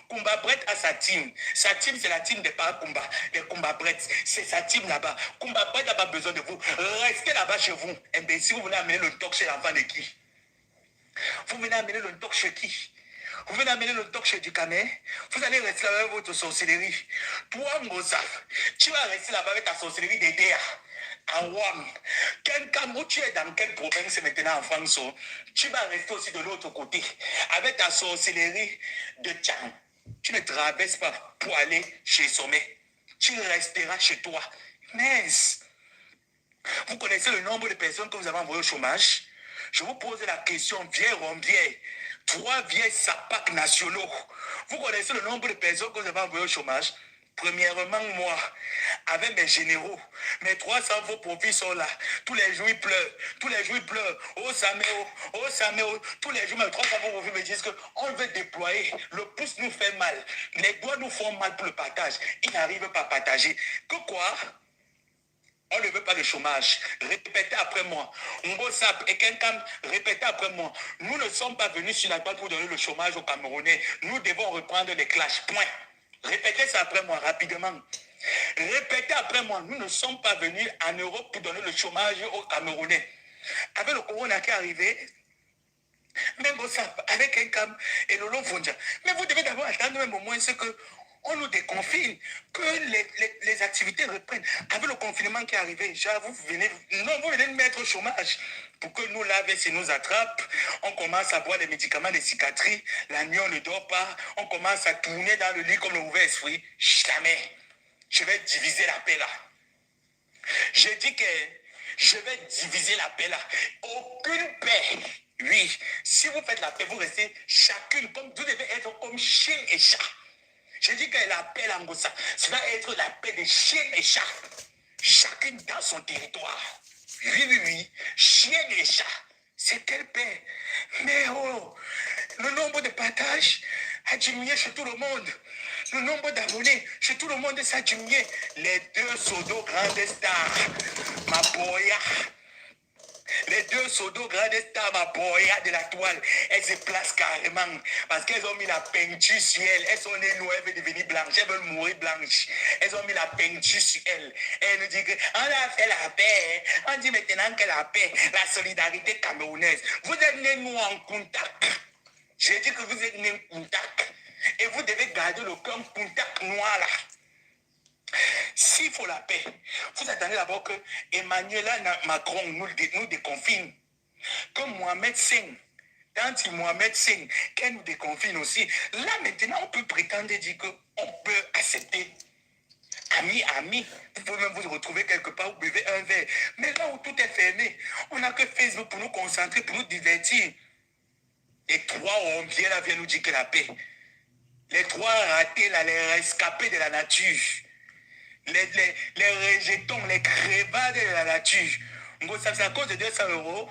Kumba Bret a sa team. Sa team, c'est la team des Kumba, des Kumba Bret. C'est sa team là-bas. Kumba Bret n'a pas besoin de vous. Restez là-bas chez vous. Imbécile, vous venez amener le talk chez l'enfant de qui? Vous venez amener le talk chez qui? Vous venez amener le talk chez du Cameroun. Vous allez rester là avec votre sorcellerie. Toi, Mozart, tu vas rester là-bas avec ta sorcellerie d'Edea. À Wam. Où tu es dans quelle province maintenant en France? Tu vas rester aussi de l'autre côté. Avec ta sorcellerie de Tchang. Tu ne traverses pas pour aller chez Sommet. Tu resteras chez toi. Mais vous connaissez le nombre de personnes que vous avez envoyées au chômage? Je vous pose la question, vieille rombière, 3 vieilles sapacs nationaux. Vous connaissez le nombre de personnes que vous avez envoyées au chômage? Premièrement, moi, avec mes généraux, mes 300 faux profits sont là. Tous les jours, ils pleurent. Tous les jours, ils pleurent. Oh, Saméo. Tous les jours, mes 300 faux profits me disent qu'on veut déployer. Le pouce nous fait mal. Les doigts nous font mal pour le partage. Ils n'arrivent pas à partager. Que quoi? On ne veut pas de chômage. Répétez après moi. Ngosap et quelqu'un, répétez après moi. Nous ne sommes pas venus sur la toile pour donner le chômage aux Camerounais. Nous devons reprendre les clashs. Point. Répétez ça après moi, rapidement. Répétez après moi. Nous ne sommes pas venus en Europe pour donner le chômage aux Camerounais. Avec le corona qui est arrivé, même avec un cam et le long Fondia. Mais vous devez d'abord attendre même au moins ce que on nous déconfine, que les activités reprennent. Avec le confinement qui est arrivé, vous venez de mettre au chômage. Pour que nous, l'AVC nous attrape, on commence à boire des médicaments de cicatrices, la nuit on ne dort pas, on commence à tourner dans le lit comme le mauvais esprit. Jamais. Je vais diviser la paix là. J'ai dit que je vais diviser la paix là. Aucune paix. Oui, si vous faites la paix, vous restez chacune comme vous devez être comme chien et chat. J'ai dit que la paix l'angossa, ça va être la paix des chiens et chats. Chacune dans son territoire. Oui. Chien et chat. C'est quelle paix? Mais oh, le nombre de partages a diminué chez tout le monde. Le nombre d'abonnés, chez tout le monde ça diminué. Les deux sodos grandes stars, ma boya. Les deux sodos grandes stars, ma boya de la toile, elles se placent carrément parce qu'elles ont mis la peinture sur elles. Elles sont nées noires, elles veulent devenir blanches, elles veulent mourir blanches. Elles ont mis la peinture sur elles. Elles nous disent qu'on a fait la paix. On dit maintenant que la paix, la solidarité camerounaise. Vous êtes nés nous en contact. J'ai dit que vous êtes nés en contact. Et vous devez garder le cœur contact noir là. S'il faut la paix, vous attendez d'abord que Emmanuel Macron nous déconfine. Que Mohamed Singh, quand Mohamed Singh, qu'elle nous déconfine aussi. Là maintenant, on peut prétendre dire qu'on peut accepter. Ami, vous pouvez même vous retrouver quelque part, vous buvez un verre. Mais là où tout est fermé, on n'a que Facebook pour nous concentrer, pour nous divertir. Les trois Rombiers là viennent nous dire que la paix. Les trois ratés là, les rescapés de la nature. Les rejetons, les crevades de la nature. C'est à cause de 200 €.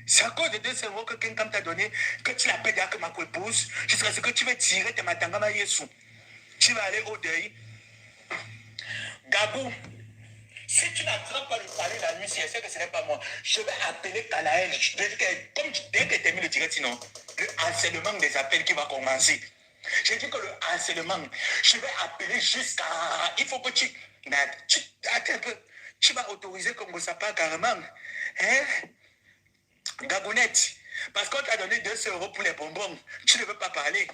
C'est à cause de 200 € que quelqu'un t'a donné, que tu l'appelles déjà que ma épouse, jusqu'à ce que tu veux tirer tes matangama Yesu. Tu vas aller au deuil. Gabou, si tu n'attrapes pas le palais la nuit, si elle sait que ce n'est pas moi, je vais appeler Kanaël. Comme dès que tu termines le direct, sinon, le harcèlement des appels qui va commencer. J'ai dit que le harcèlement, je vais appeler jusqu'à... Il faut que tu... Attends un peu. Tu vas autoriser Congo Sapa carrément. Hein? Gabounette, parce qu'on t'a donné 200 € pour les bonbons, tu ne veux pas parler.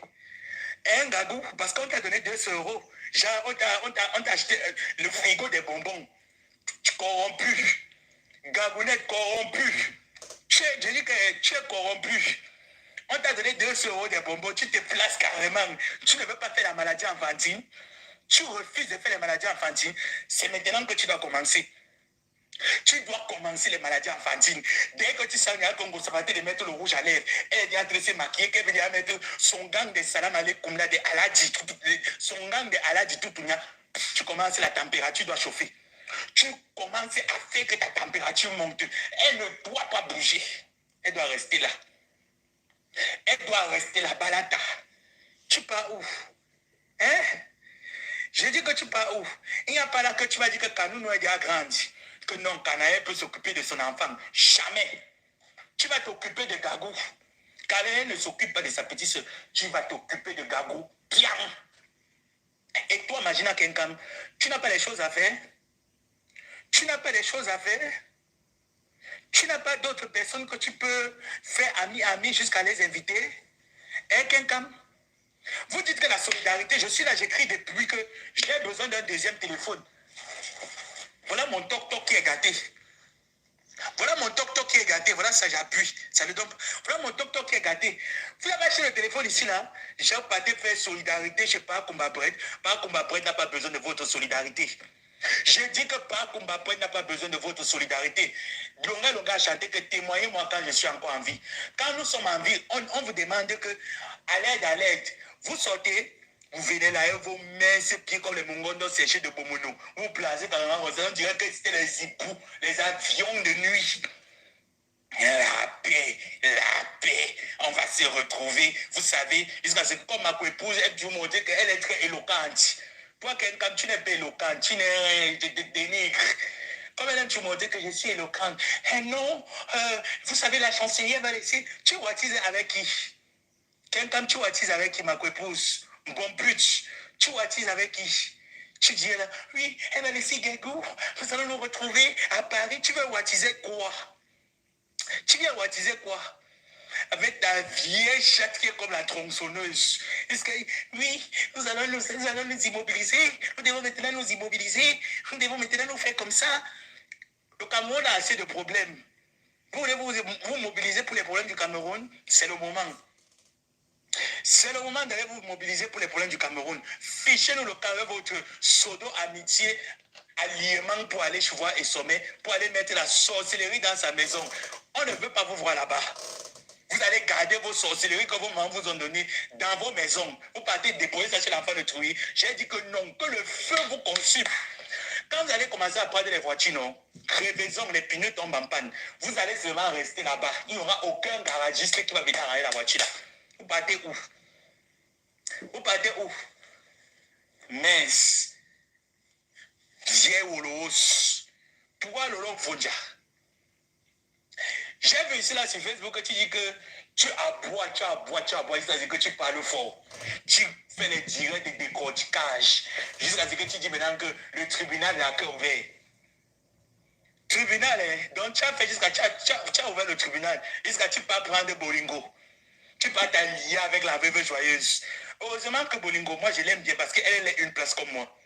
Hein, Gagou, parce qu'on t'a donné 200 €, genre on t'a acheté le frigo des bonbons. Corrompu. Gabounette, corrompu. J'ai dit que tu es corrompu. On t'a donné 200 € des bonbons, tu te places carrément. Tu ne veux pas faire la maladie enfantine. Tu refuses de faire les maladies enfantines. C'est maintenant que tu dois commencer. Tu dois commencer les maladies enfantines. Dès que tu sens qu'il Congo, ça va te mettre le rouge à lèvres. Elle est en train de se maquiller, qu'elle vient mettre son gang de salam alaikum, de Aladji, son gang de Aladji, tout. Tu commences, la température doit chauffer. Tu commences à faire que ta température monte. Elle ne doit pas bouger. Elle doit rester là. Elle doit rester là, Balata. Tu pars où? Hein? Je dis que tu pars où? Il n'y a pas là que tu vas dire que Kanou est déjà grandi. Que non, Kanaël peut s'occuper de son enfant. Jamais. Tu vas t'occuper de Gagou. Kanaël ne s'occupe pas de sa petite soeur. Tu vas t'occuper de Gagou. Bien. Et toi, imagine quelqu'un, tu n'as pas les choses à faire. Tu n'as pas les choses à faire. Tu n'as pas d'autres personnes que tu peux faire ami jusqu'à les inviter. Et quelqu'un, vous dites que la solidarité, je suis là, j'écris depuis que j'ai besoin d'un deuxième téléphone. Voilà mon toc-toc qui est gâté. Voilà mon toc-toc qui est gâté. Voilà ça, j'appuie. Ça le donne. Voilà mon toc-toc qui est gâté. Vous avez acheté le téléphone ici, là. J'ai parti faire solidarité. Je ne sais pas, Combat Bread. Pas Combat Bread n'a pas besoin de votre solidarité. Je dis que pas Combat Bread n'a pas besoin de votre solidarité. Longa a chanté que témoignez-moi quand je suis encore en vie. Quand nous sommes en vie, on vous demande que, à l'aide, vous sortez. Vous venez là et vos mains se pieds comme les mongondos séchés de Bomono. Vous placez carrément, on dirait que c'était les hiboux, les avions de nuit. La paix, on va se retrouver. Vous savez, jusqu'à ce que comme ma épouse, elle vous montrer qu'elle est très éloquente. Toi, quand tu n'es pas éloquente, tu n'es dénigre. Comme elle aime te montrer que je suis éloquente. Et non, vous savez, la chancelière va laisser. Tu baptises avec qui? Quand tu baptises avec qui, ma épouse? Bon but, tu baptises avec qui? Tu dis là, oui, elle va laisser Gagou, nous allons nous retrouver à Paris. Tu veux baptiser quoi? Tu viens baptiser quoi? Avec ta vieille chatte qui est comme la tronçonneuse. Est-ce que, oui, nous allons nous immobiliser. Nous devons maintenant nous immobiliser. Nous devons maintenant nous faire comme ça. Le Cameroun a assez de problèmes. Vous voulez vous mobiliser pour les problèmes du Cameroun? C'est le moment. C'est le moment d'aller vous mobiliser pour les problèmes du Cameroun. Fichez-nous le carré votre pseudo amitié, alliement pour aller voir et sommet, pour aller mettre la sorcellerie dans sa maison. On ne veut pas vous voir là-bas. Vous allez garder vos sorcelleries que vos mamans vous ont données dans vos maisons. Vous partez déposer ça chez l'enfant de Trouille. J'ai dit que non, que le feu vous consume. Quand vous allez commencer à prendre les voitures, non, réveillons, les pneus tombent en panne. Vous allez seulement rester là-bas. Il n'y aura aucun garagiste qui va venir arranger la voiture là. Vous partez où? Vous partez où? Mince. Viens au Loos. Toi, Lolo Fondia. J'ai vu ici là sur Facebook que tu dis que tu aboies, c'est-à-dire que tu parles fort. Tu fais les directs de décortiquage. Jusqu'à ce que tu dis maintenant que le tribunal n'a que ouvert. Tribunal, hein? Donc tu as fait jusqu'à tu as ouvert le tribunal. Jusqu'à tu peux prendre Bolingo. Tu peux t'allier avec la veuve joyeuse. Heureusement que Bolingo, moi je l'aime bien parce qu'elle est une place comme moi.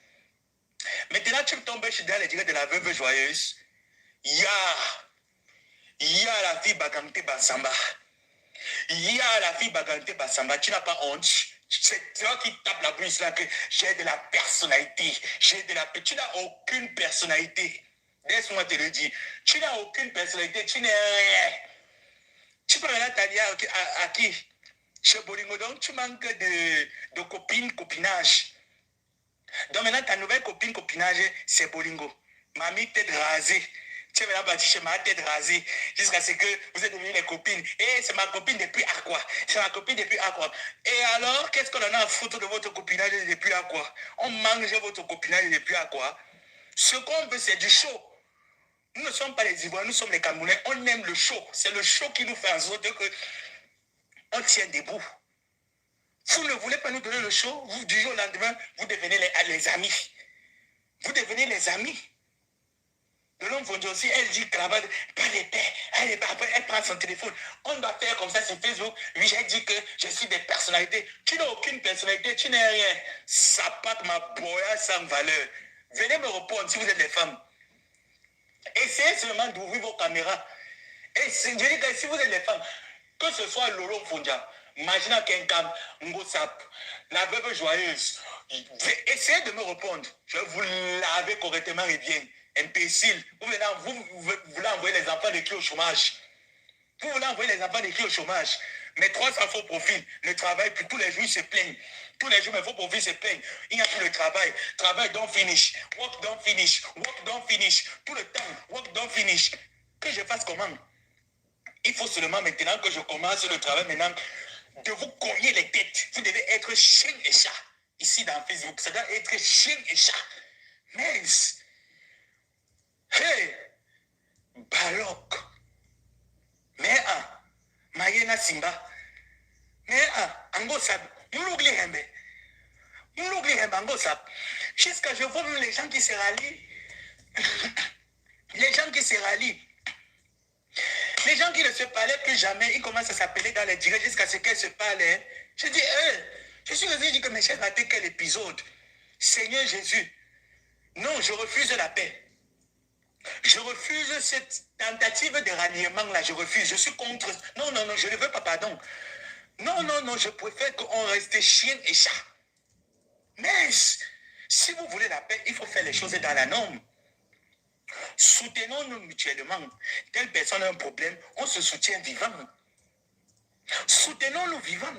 Maintenant, tu tombes dans les directs de la veuve joyeuse. Il y a la fille Bagante Bassamba. Il y a la fille Bagante Bassamba. Tu n'as pas honte. C'est toi qui tapes la bouche là que j'ai de la personnalité. Tu n'as aucune personnalité. Laisse-moi te le dire. Tu n'as aucune personnalité. Tu n'es rien. Tu peux maintenant t'allier à qui? Chez Bolingo. Donc tu manques de copinage. Donc maintenant ta nouvelle copinage, c'est Bolingo. Mamie tête rasée. Tu es maintenant parti chez ma tête rasée jusqu'à ce que vous êtes devenus les copines. Et c'est ma copine depuis à quoi? C'est ma copine depuis à quoi? Et alors, qu'est-ce qu'on en a à foutre de votre copinage depuis à quoi? On mange votre copinage depuis à quoi? Ce qu'on veut, c'est du show. Nous ne sommes pas les Ivoiriens, nous sommes les Camerounais. On aime le show. C'est le show qui nous fait en sorte qu'on tient debout. Vous ne voulez pas nous donner le show, vous, du jour au lendemain, vous devenez les amis. Vous devenez les amis. De l'homme Fondia aussi, elle dit cravate, pas les paix. Après, elle prend son téléphone. On doit faire comme ça sur Facebook. Oui, j'ai dit que je suis des personnalités. Tu n'as aucune personnalité, tu n'es rien. Ça part ma boya sans valeur. Venez me répondre si vous êtes des femmes. Essayez seulement d'ouvrir vos caméras. Et je dis que si vous êtes des femmes, que ce soit Lolo Fondia, Magina Kenkam, Ngosap, la veuve joyeuse, essayez de me répondre. Je vais vous laver correctement et bien. Imbécile. Vous voulez envoyer les enfants de qui au chômage? Vous voulez envoyer les enfants de qui au chômage? Mais 300 faux profils ne travaillent plus. Tous les jours, ils se plaignent. Tous les jours, mes faux profils se plaignent. Il n'y a plus de travail. Travail don't finish. Work don't finish. Work don't finish. Tout le temps, work don't finish. Que je fasse comment? Il faut seulement maintenant que je commence le travail maintenant de vous cogner les têtes. Vous devez être chien et chat. Ici dans Facebook, ça doit être chien et chat. Mais, hey, Balok. Mais, Mayena Simba. Mais, Angosab. Moulougli Hembe. Moulougli Hembe, Angosab. Jusqu'à je vois même les gens qui se rallient. Les gens qui se rallient. Les gens qui ne se parlaient plus jamais, ils commencent à s'appeler dans les directs jusqu'à ce qu'elles se parlent. Hein. Je dis, je suis resté dit que mes chefs raté quel épisode? Seigneur Jésus, non, je refuse la paix. Je refuse cette tentative de ralliement-là, je refuse, je suis contre. Non, non, non, je ne veux pas pardon. Non, non, non, je préfère qu'on reste chien et chat. Mais si vous voulez la paix, il faut faire les choses dans la norme. Soutenons-nous mutuellement. Telle personne a un problème, on se soutient vivant. Soutenons-nous vivants.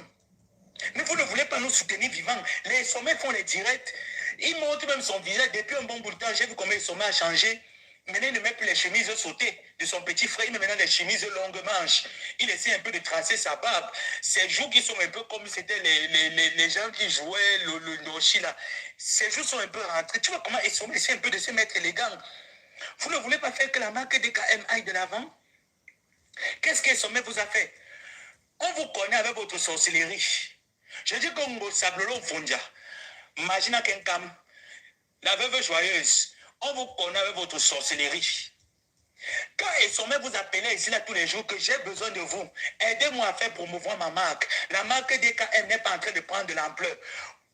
Mais vous ne voulez pas nous soutenir vivants. Les sommets font les directs. Ils montrent même son visage. Depuis un bon bout de temps, j'ai vu comment le sommet a changé. Maintenant, il ne met plus les chemises sautées de son petit frère. Il met maintenant des chemises longues manches. Il essaie un peu de tracer sa barbe. Ces joues qui sont un peu comme c'était les gens qui jouaient le noshi là. Ces joues sont un peu rentrées. Tu vois comment ils sont essaie un peu de se mettre élégant. Vous ne voulez pas faire que la marque DKM aille de l'avant? Qu'est-ce que Sommet vous a fait? On vous connaît avec votre sorcellerie. Je dis que Ngo Sablolo Fondia, Magina Kenkam, la veuve joyeuse, on vous connaît avec votre sorcellerie. Quand Sommet vous appelait ici là tous les jours que j'ai besoin de vous, aidez-moi à faire promouvoir ma marque. La marque DKM n'est pas en train de prendre de l'ampleur.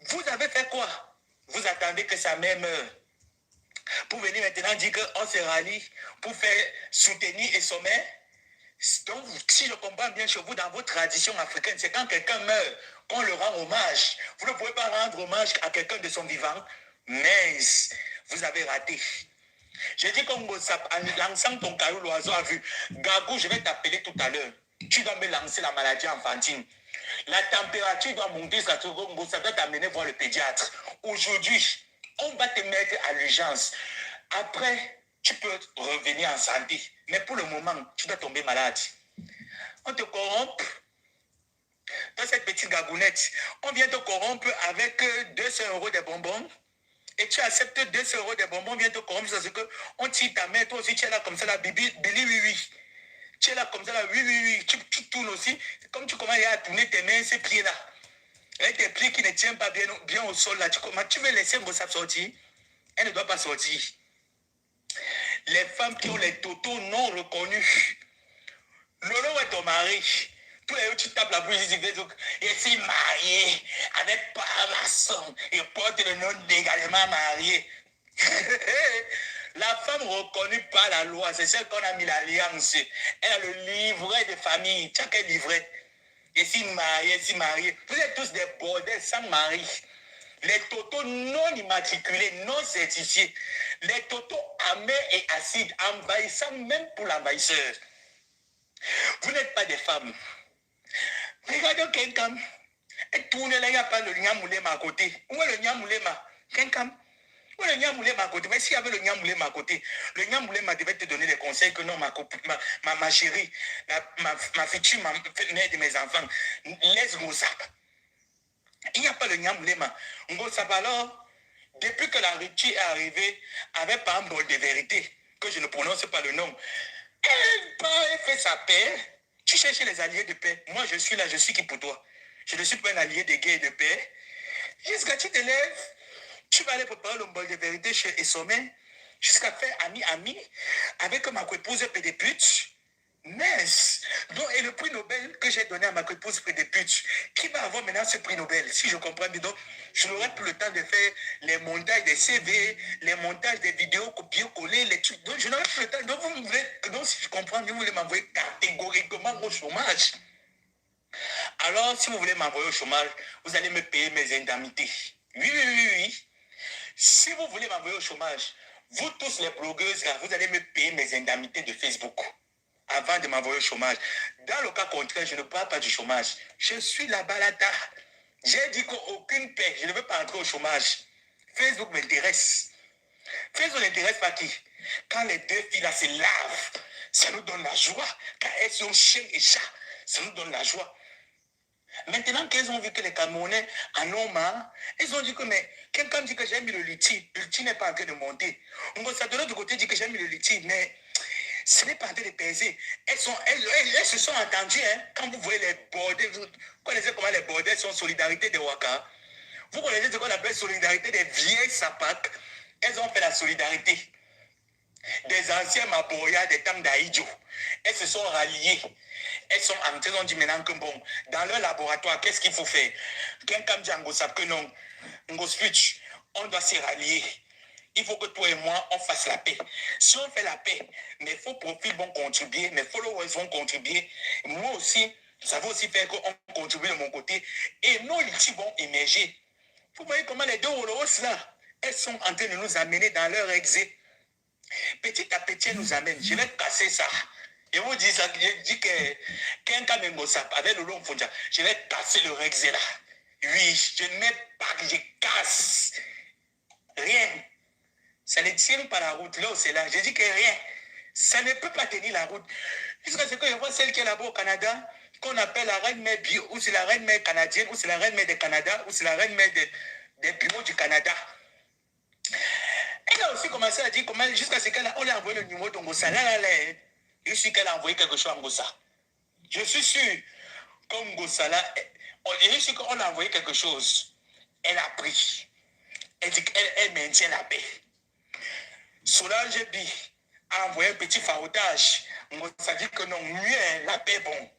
Vous avez fait quoi? Vous attendez que sa mère meure pour venir maintenant dire qu'on se rallie pour faire soutenir et Sommet. Donc, si je comprends bien chez vous, dans vos traditions africaines, c'est quand quelqu'un meurt qu'on le rend hommage. Vous ne pouvez pas rendre hommage à quelqu'un de son vivant, mais vous avez raté. J'ai dit qu'en lançant ton caillou, l'oiseau a vu. Gagou, je vais t'appeler tout à l'heure. Tu dois me lancer la maladie enfantine. La température doit monter, ça doit t'amener voir le pédiatre. Aujourd'hui, on va te mettre à l'urgence. Après, tu peux revenir en santé. Mais pour le moment, tu dois tomber malade. On te corrompt. Dans cette petite gagounette, on vient te corrompre avec 200 € de bonbons. Et tu acceptes 200 € de bonbons, on vient te corrompre parce qu'on tire ta main, toi aussi tu es là comme ça, là, Billy, oui, oui. Tu es là comme ça, là, oui, oui, oui. Tu tournes aussi. Comme tu commences à tourner tes mains, ces pieds-là. Avec tes pieds qui ne tiennent pas bien au sol, là. Tu veux laisser Ngossap sortir? Elle ne doit pas sortir. Les femmes qui ont les totaux non reconnus. Lolo est ton mari. Tous les jours, tu tapes la bouche, et s'est marié avec Palason et porte le nom d'également marié. La femme reconnue par la loi, c'est celle qu'on a mis l'alliance. Elle a le livret de famille. Tu as quel livret? Et si marié. Vous êtes tous des bordels sans mari. Les totaux non immatriculés, non certifiés. Les totaux amers et acides, envahissants même pour l'envahisseur. Vous n'êtes pas des femmes. Regardez quelqu'un. Et tournez là, il n'y a pas le Nyamoulema à côté. Où est le Nyamoulema? Quelqu'un. Où est le Nyamoulema à côté? Mais s'il y avait le Nyamoulema à côté, le Nyamoulema devait te donner des conseils que non, ma chérie, ma future mère de mes enfants, laisse Ngossap. Il n'y a pas le Nyamoulema. Ngossap alors, depuis que la rupture est arrivée, avec pas un bol de vérité, que je ne prononce pas le nom, elle fait sa paix. Tu cherches les alliés de paix. Moi, je suis là, je suis qui pour toi? Je ne suis pas un allié de guerre et de paix. Jusqu'à tu te lèves, tu vas aller préparer le bol de vérité chez Essomé, jusqu'à faire ami avec ma épouse et des putes. Mince. Donc, et le prix Nobel que j'ai donné à ma épouse des putes, qui va avoir maintenant ce prix Nobel? Si je comprends bien, donc, je n'aurai plus le temps de faire les montages des CV, les montages des vidéos copier-coller, les trucs. Donc, je n'aurai plus le temps. Donc, si je comprends bien, vous voulez m'envoyer catégoriquement au chômage. Alors, si vous voulez m'envoyer au chômage, vous allez me payer mes indemnités. Oui. Si vous voulez m'envoyer au chômage, vous tous les blogueuses, là, vous allez me payer mes indemnités de Facebook avant de m'envoyer au chômage. Dans le cas contraire, je ne parle pas du chômage. Je suis la balada. J'ai dit qu'aucune paix, je ne veux pas entrer au chômage. Facebook m'intéresse. Facebook n'intéresse pas qui? Quand les deux filles là se lavent, ça nous donne la joie. Quand elles sont chien et chat, ça nous donne la joie. Maintenant qu'elles ont vu que les Camerounais en ont marre, elles ont dit que, mais quelqu'un dit que j'ai mis le lithium. Le lithium n'est pas en train de monter. Ça de l'autre côté dit que j'ai mis le lithium, mais ce n'est pas en train de peser. Elles se sont entendues, hein, quand vous voyez les bordels. Vous connaissez comment les bordels sont solidarité de Waka. Vous connaissez ce qu'on appelle solidarité des vieilles sapacs. Elles ont fait la solidarité des anciens Maboya, des Tam d'Aïdjo. Elles se sont ralliées. Elles sont en train de dire maintenant que bon, dans leur laboratoire, qu'est-ce qu'il faut faire? Quelqu'un dit à Ngossap que non, Ngosputch, on doit se rallier. Il faut que toi et moi, on fasse la paix. Si on fait la paix, mes faux profils vont contribuer, mes followers vont contribuer. Moi aussi, ça va aussi faire qu'on contribue de mon côté. Et nos litiges vont émerger. Vous voyez comment les deux Holos là, elles sont en train de nous amener dans leur exé. Petit à petit, elles nous amènent. Je vais casser ça. Je vous dis ça, je dis que quelqu'un me Ngossap avec le long Fonja, je vais casser le exé là. Oui, je ne mets pas que je casse. Rien. Ça ne tient pas la route, là, c'est là. Je dis que rien. Ça ne peut pas tenir la route. Jusqu'à ce que je vois celle qui est là-bas au Canada, qu'on appelle la reine-mère bio, ou c'est la reine-mère canadienne, ou c'est la reine-mère du Canada, ou c'est la reine-mère des bureaux du Canada. Elle a aussi commencé à dire comment, jusqu'à ce qu'elle a envoyé le numéro de Ngossa. Là, je suis qu'elle a envoyé quelque chose à Ngossa. Je suis sûr, comme Ngossa, là, je suis qu'on a envoyé quelque chose. Elle a pris. Elle dit qu'elle maintient la paix. Solange Bi a envoyé un petit farotage. Ça dit que non, mieux, la paix, bon.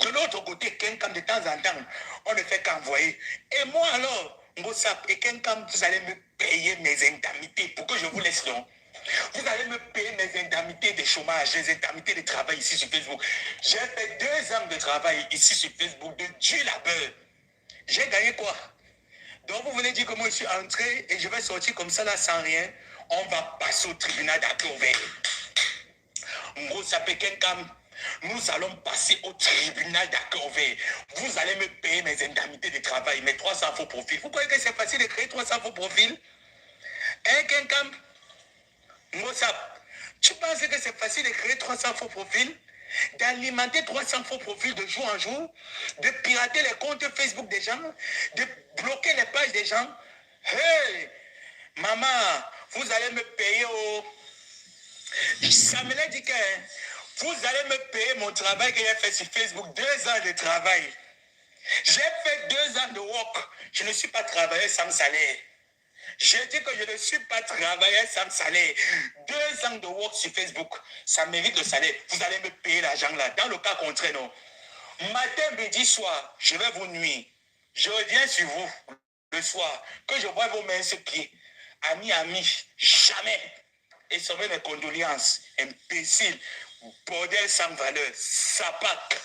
De l'autre côté, quelqu'un de temps en temps, on ne fait qu'envoyer. Et moi alors, Ngossap, et quelqu'un, vous allez me payer mes indemnités pour que je vous laisse donc. Vous allez me payer mes indemnités de chômage, les indemnités de travail ici sur Facebook. J'ai fait 2 ans de travail ici sur Facebook, de Dieu labeur. J'ai gagné quoi? Donc vous venez dire que moi je suis entré et je vais sortir comme ça là sans rien. On va passer au tribunal d'Akover. Ngossap et quelqu'un, nous allons passer au tribunal d'Akover. Vous allez me payer mes indemnités de travail, mes 300 faux profils. Vous croyez que c'est facile de créer 300 faux profils? Hein, quelqu'un? Ngossap, tu penses que c'est facile de créer 300 faux profils? d'alimenter 300 faux profils de jour en jour, de pirater les comptes Facebook des gens, de bloquer les pages des gens. Hey, maman, vous allez me payer au... Ça me l'a dit que vous allez me payer mon travail que j'ai fait sur Facebook, 2 ans de travail. J'ai fait 2 ans de work. Je ne suis pas travaillé sans salaire. J'ai dit que je ne suis pas travaillé sans salaire. 2 ans de work sur Facebook, ça mérite le salaire. Vous allez me payer l'argent là. Dans le cas contraire, non. Matin, midi, soir, je vais vous nuire. Je reviens sur vous le soir, que je vois vos mains sur pied. Ami, jamais. Et sauver mes condoléances. Imbécile, bordel sans valeur, sapac.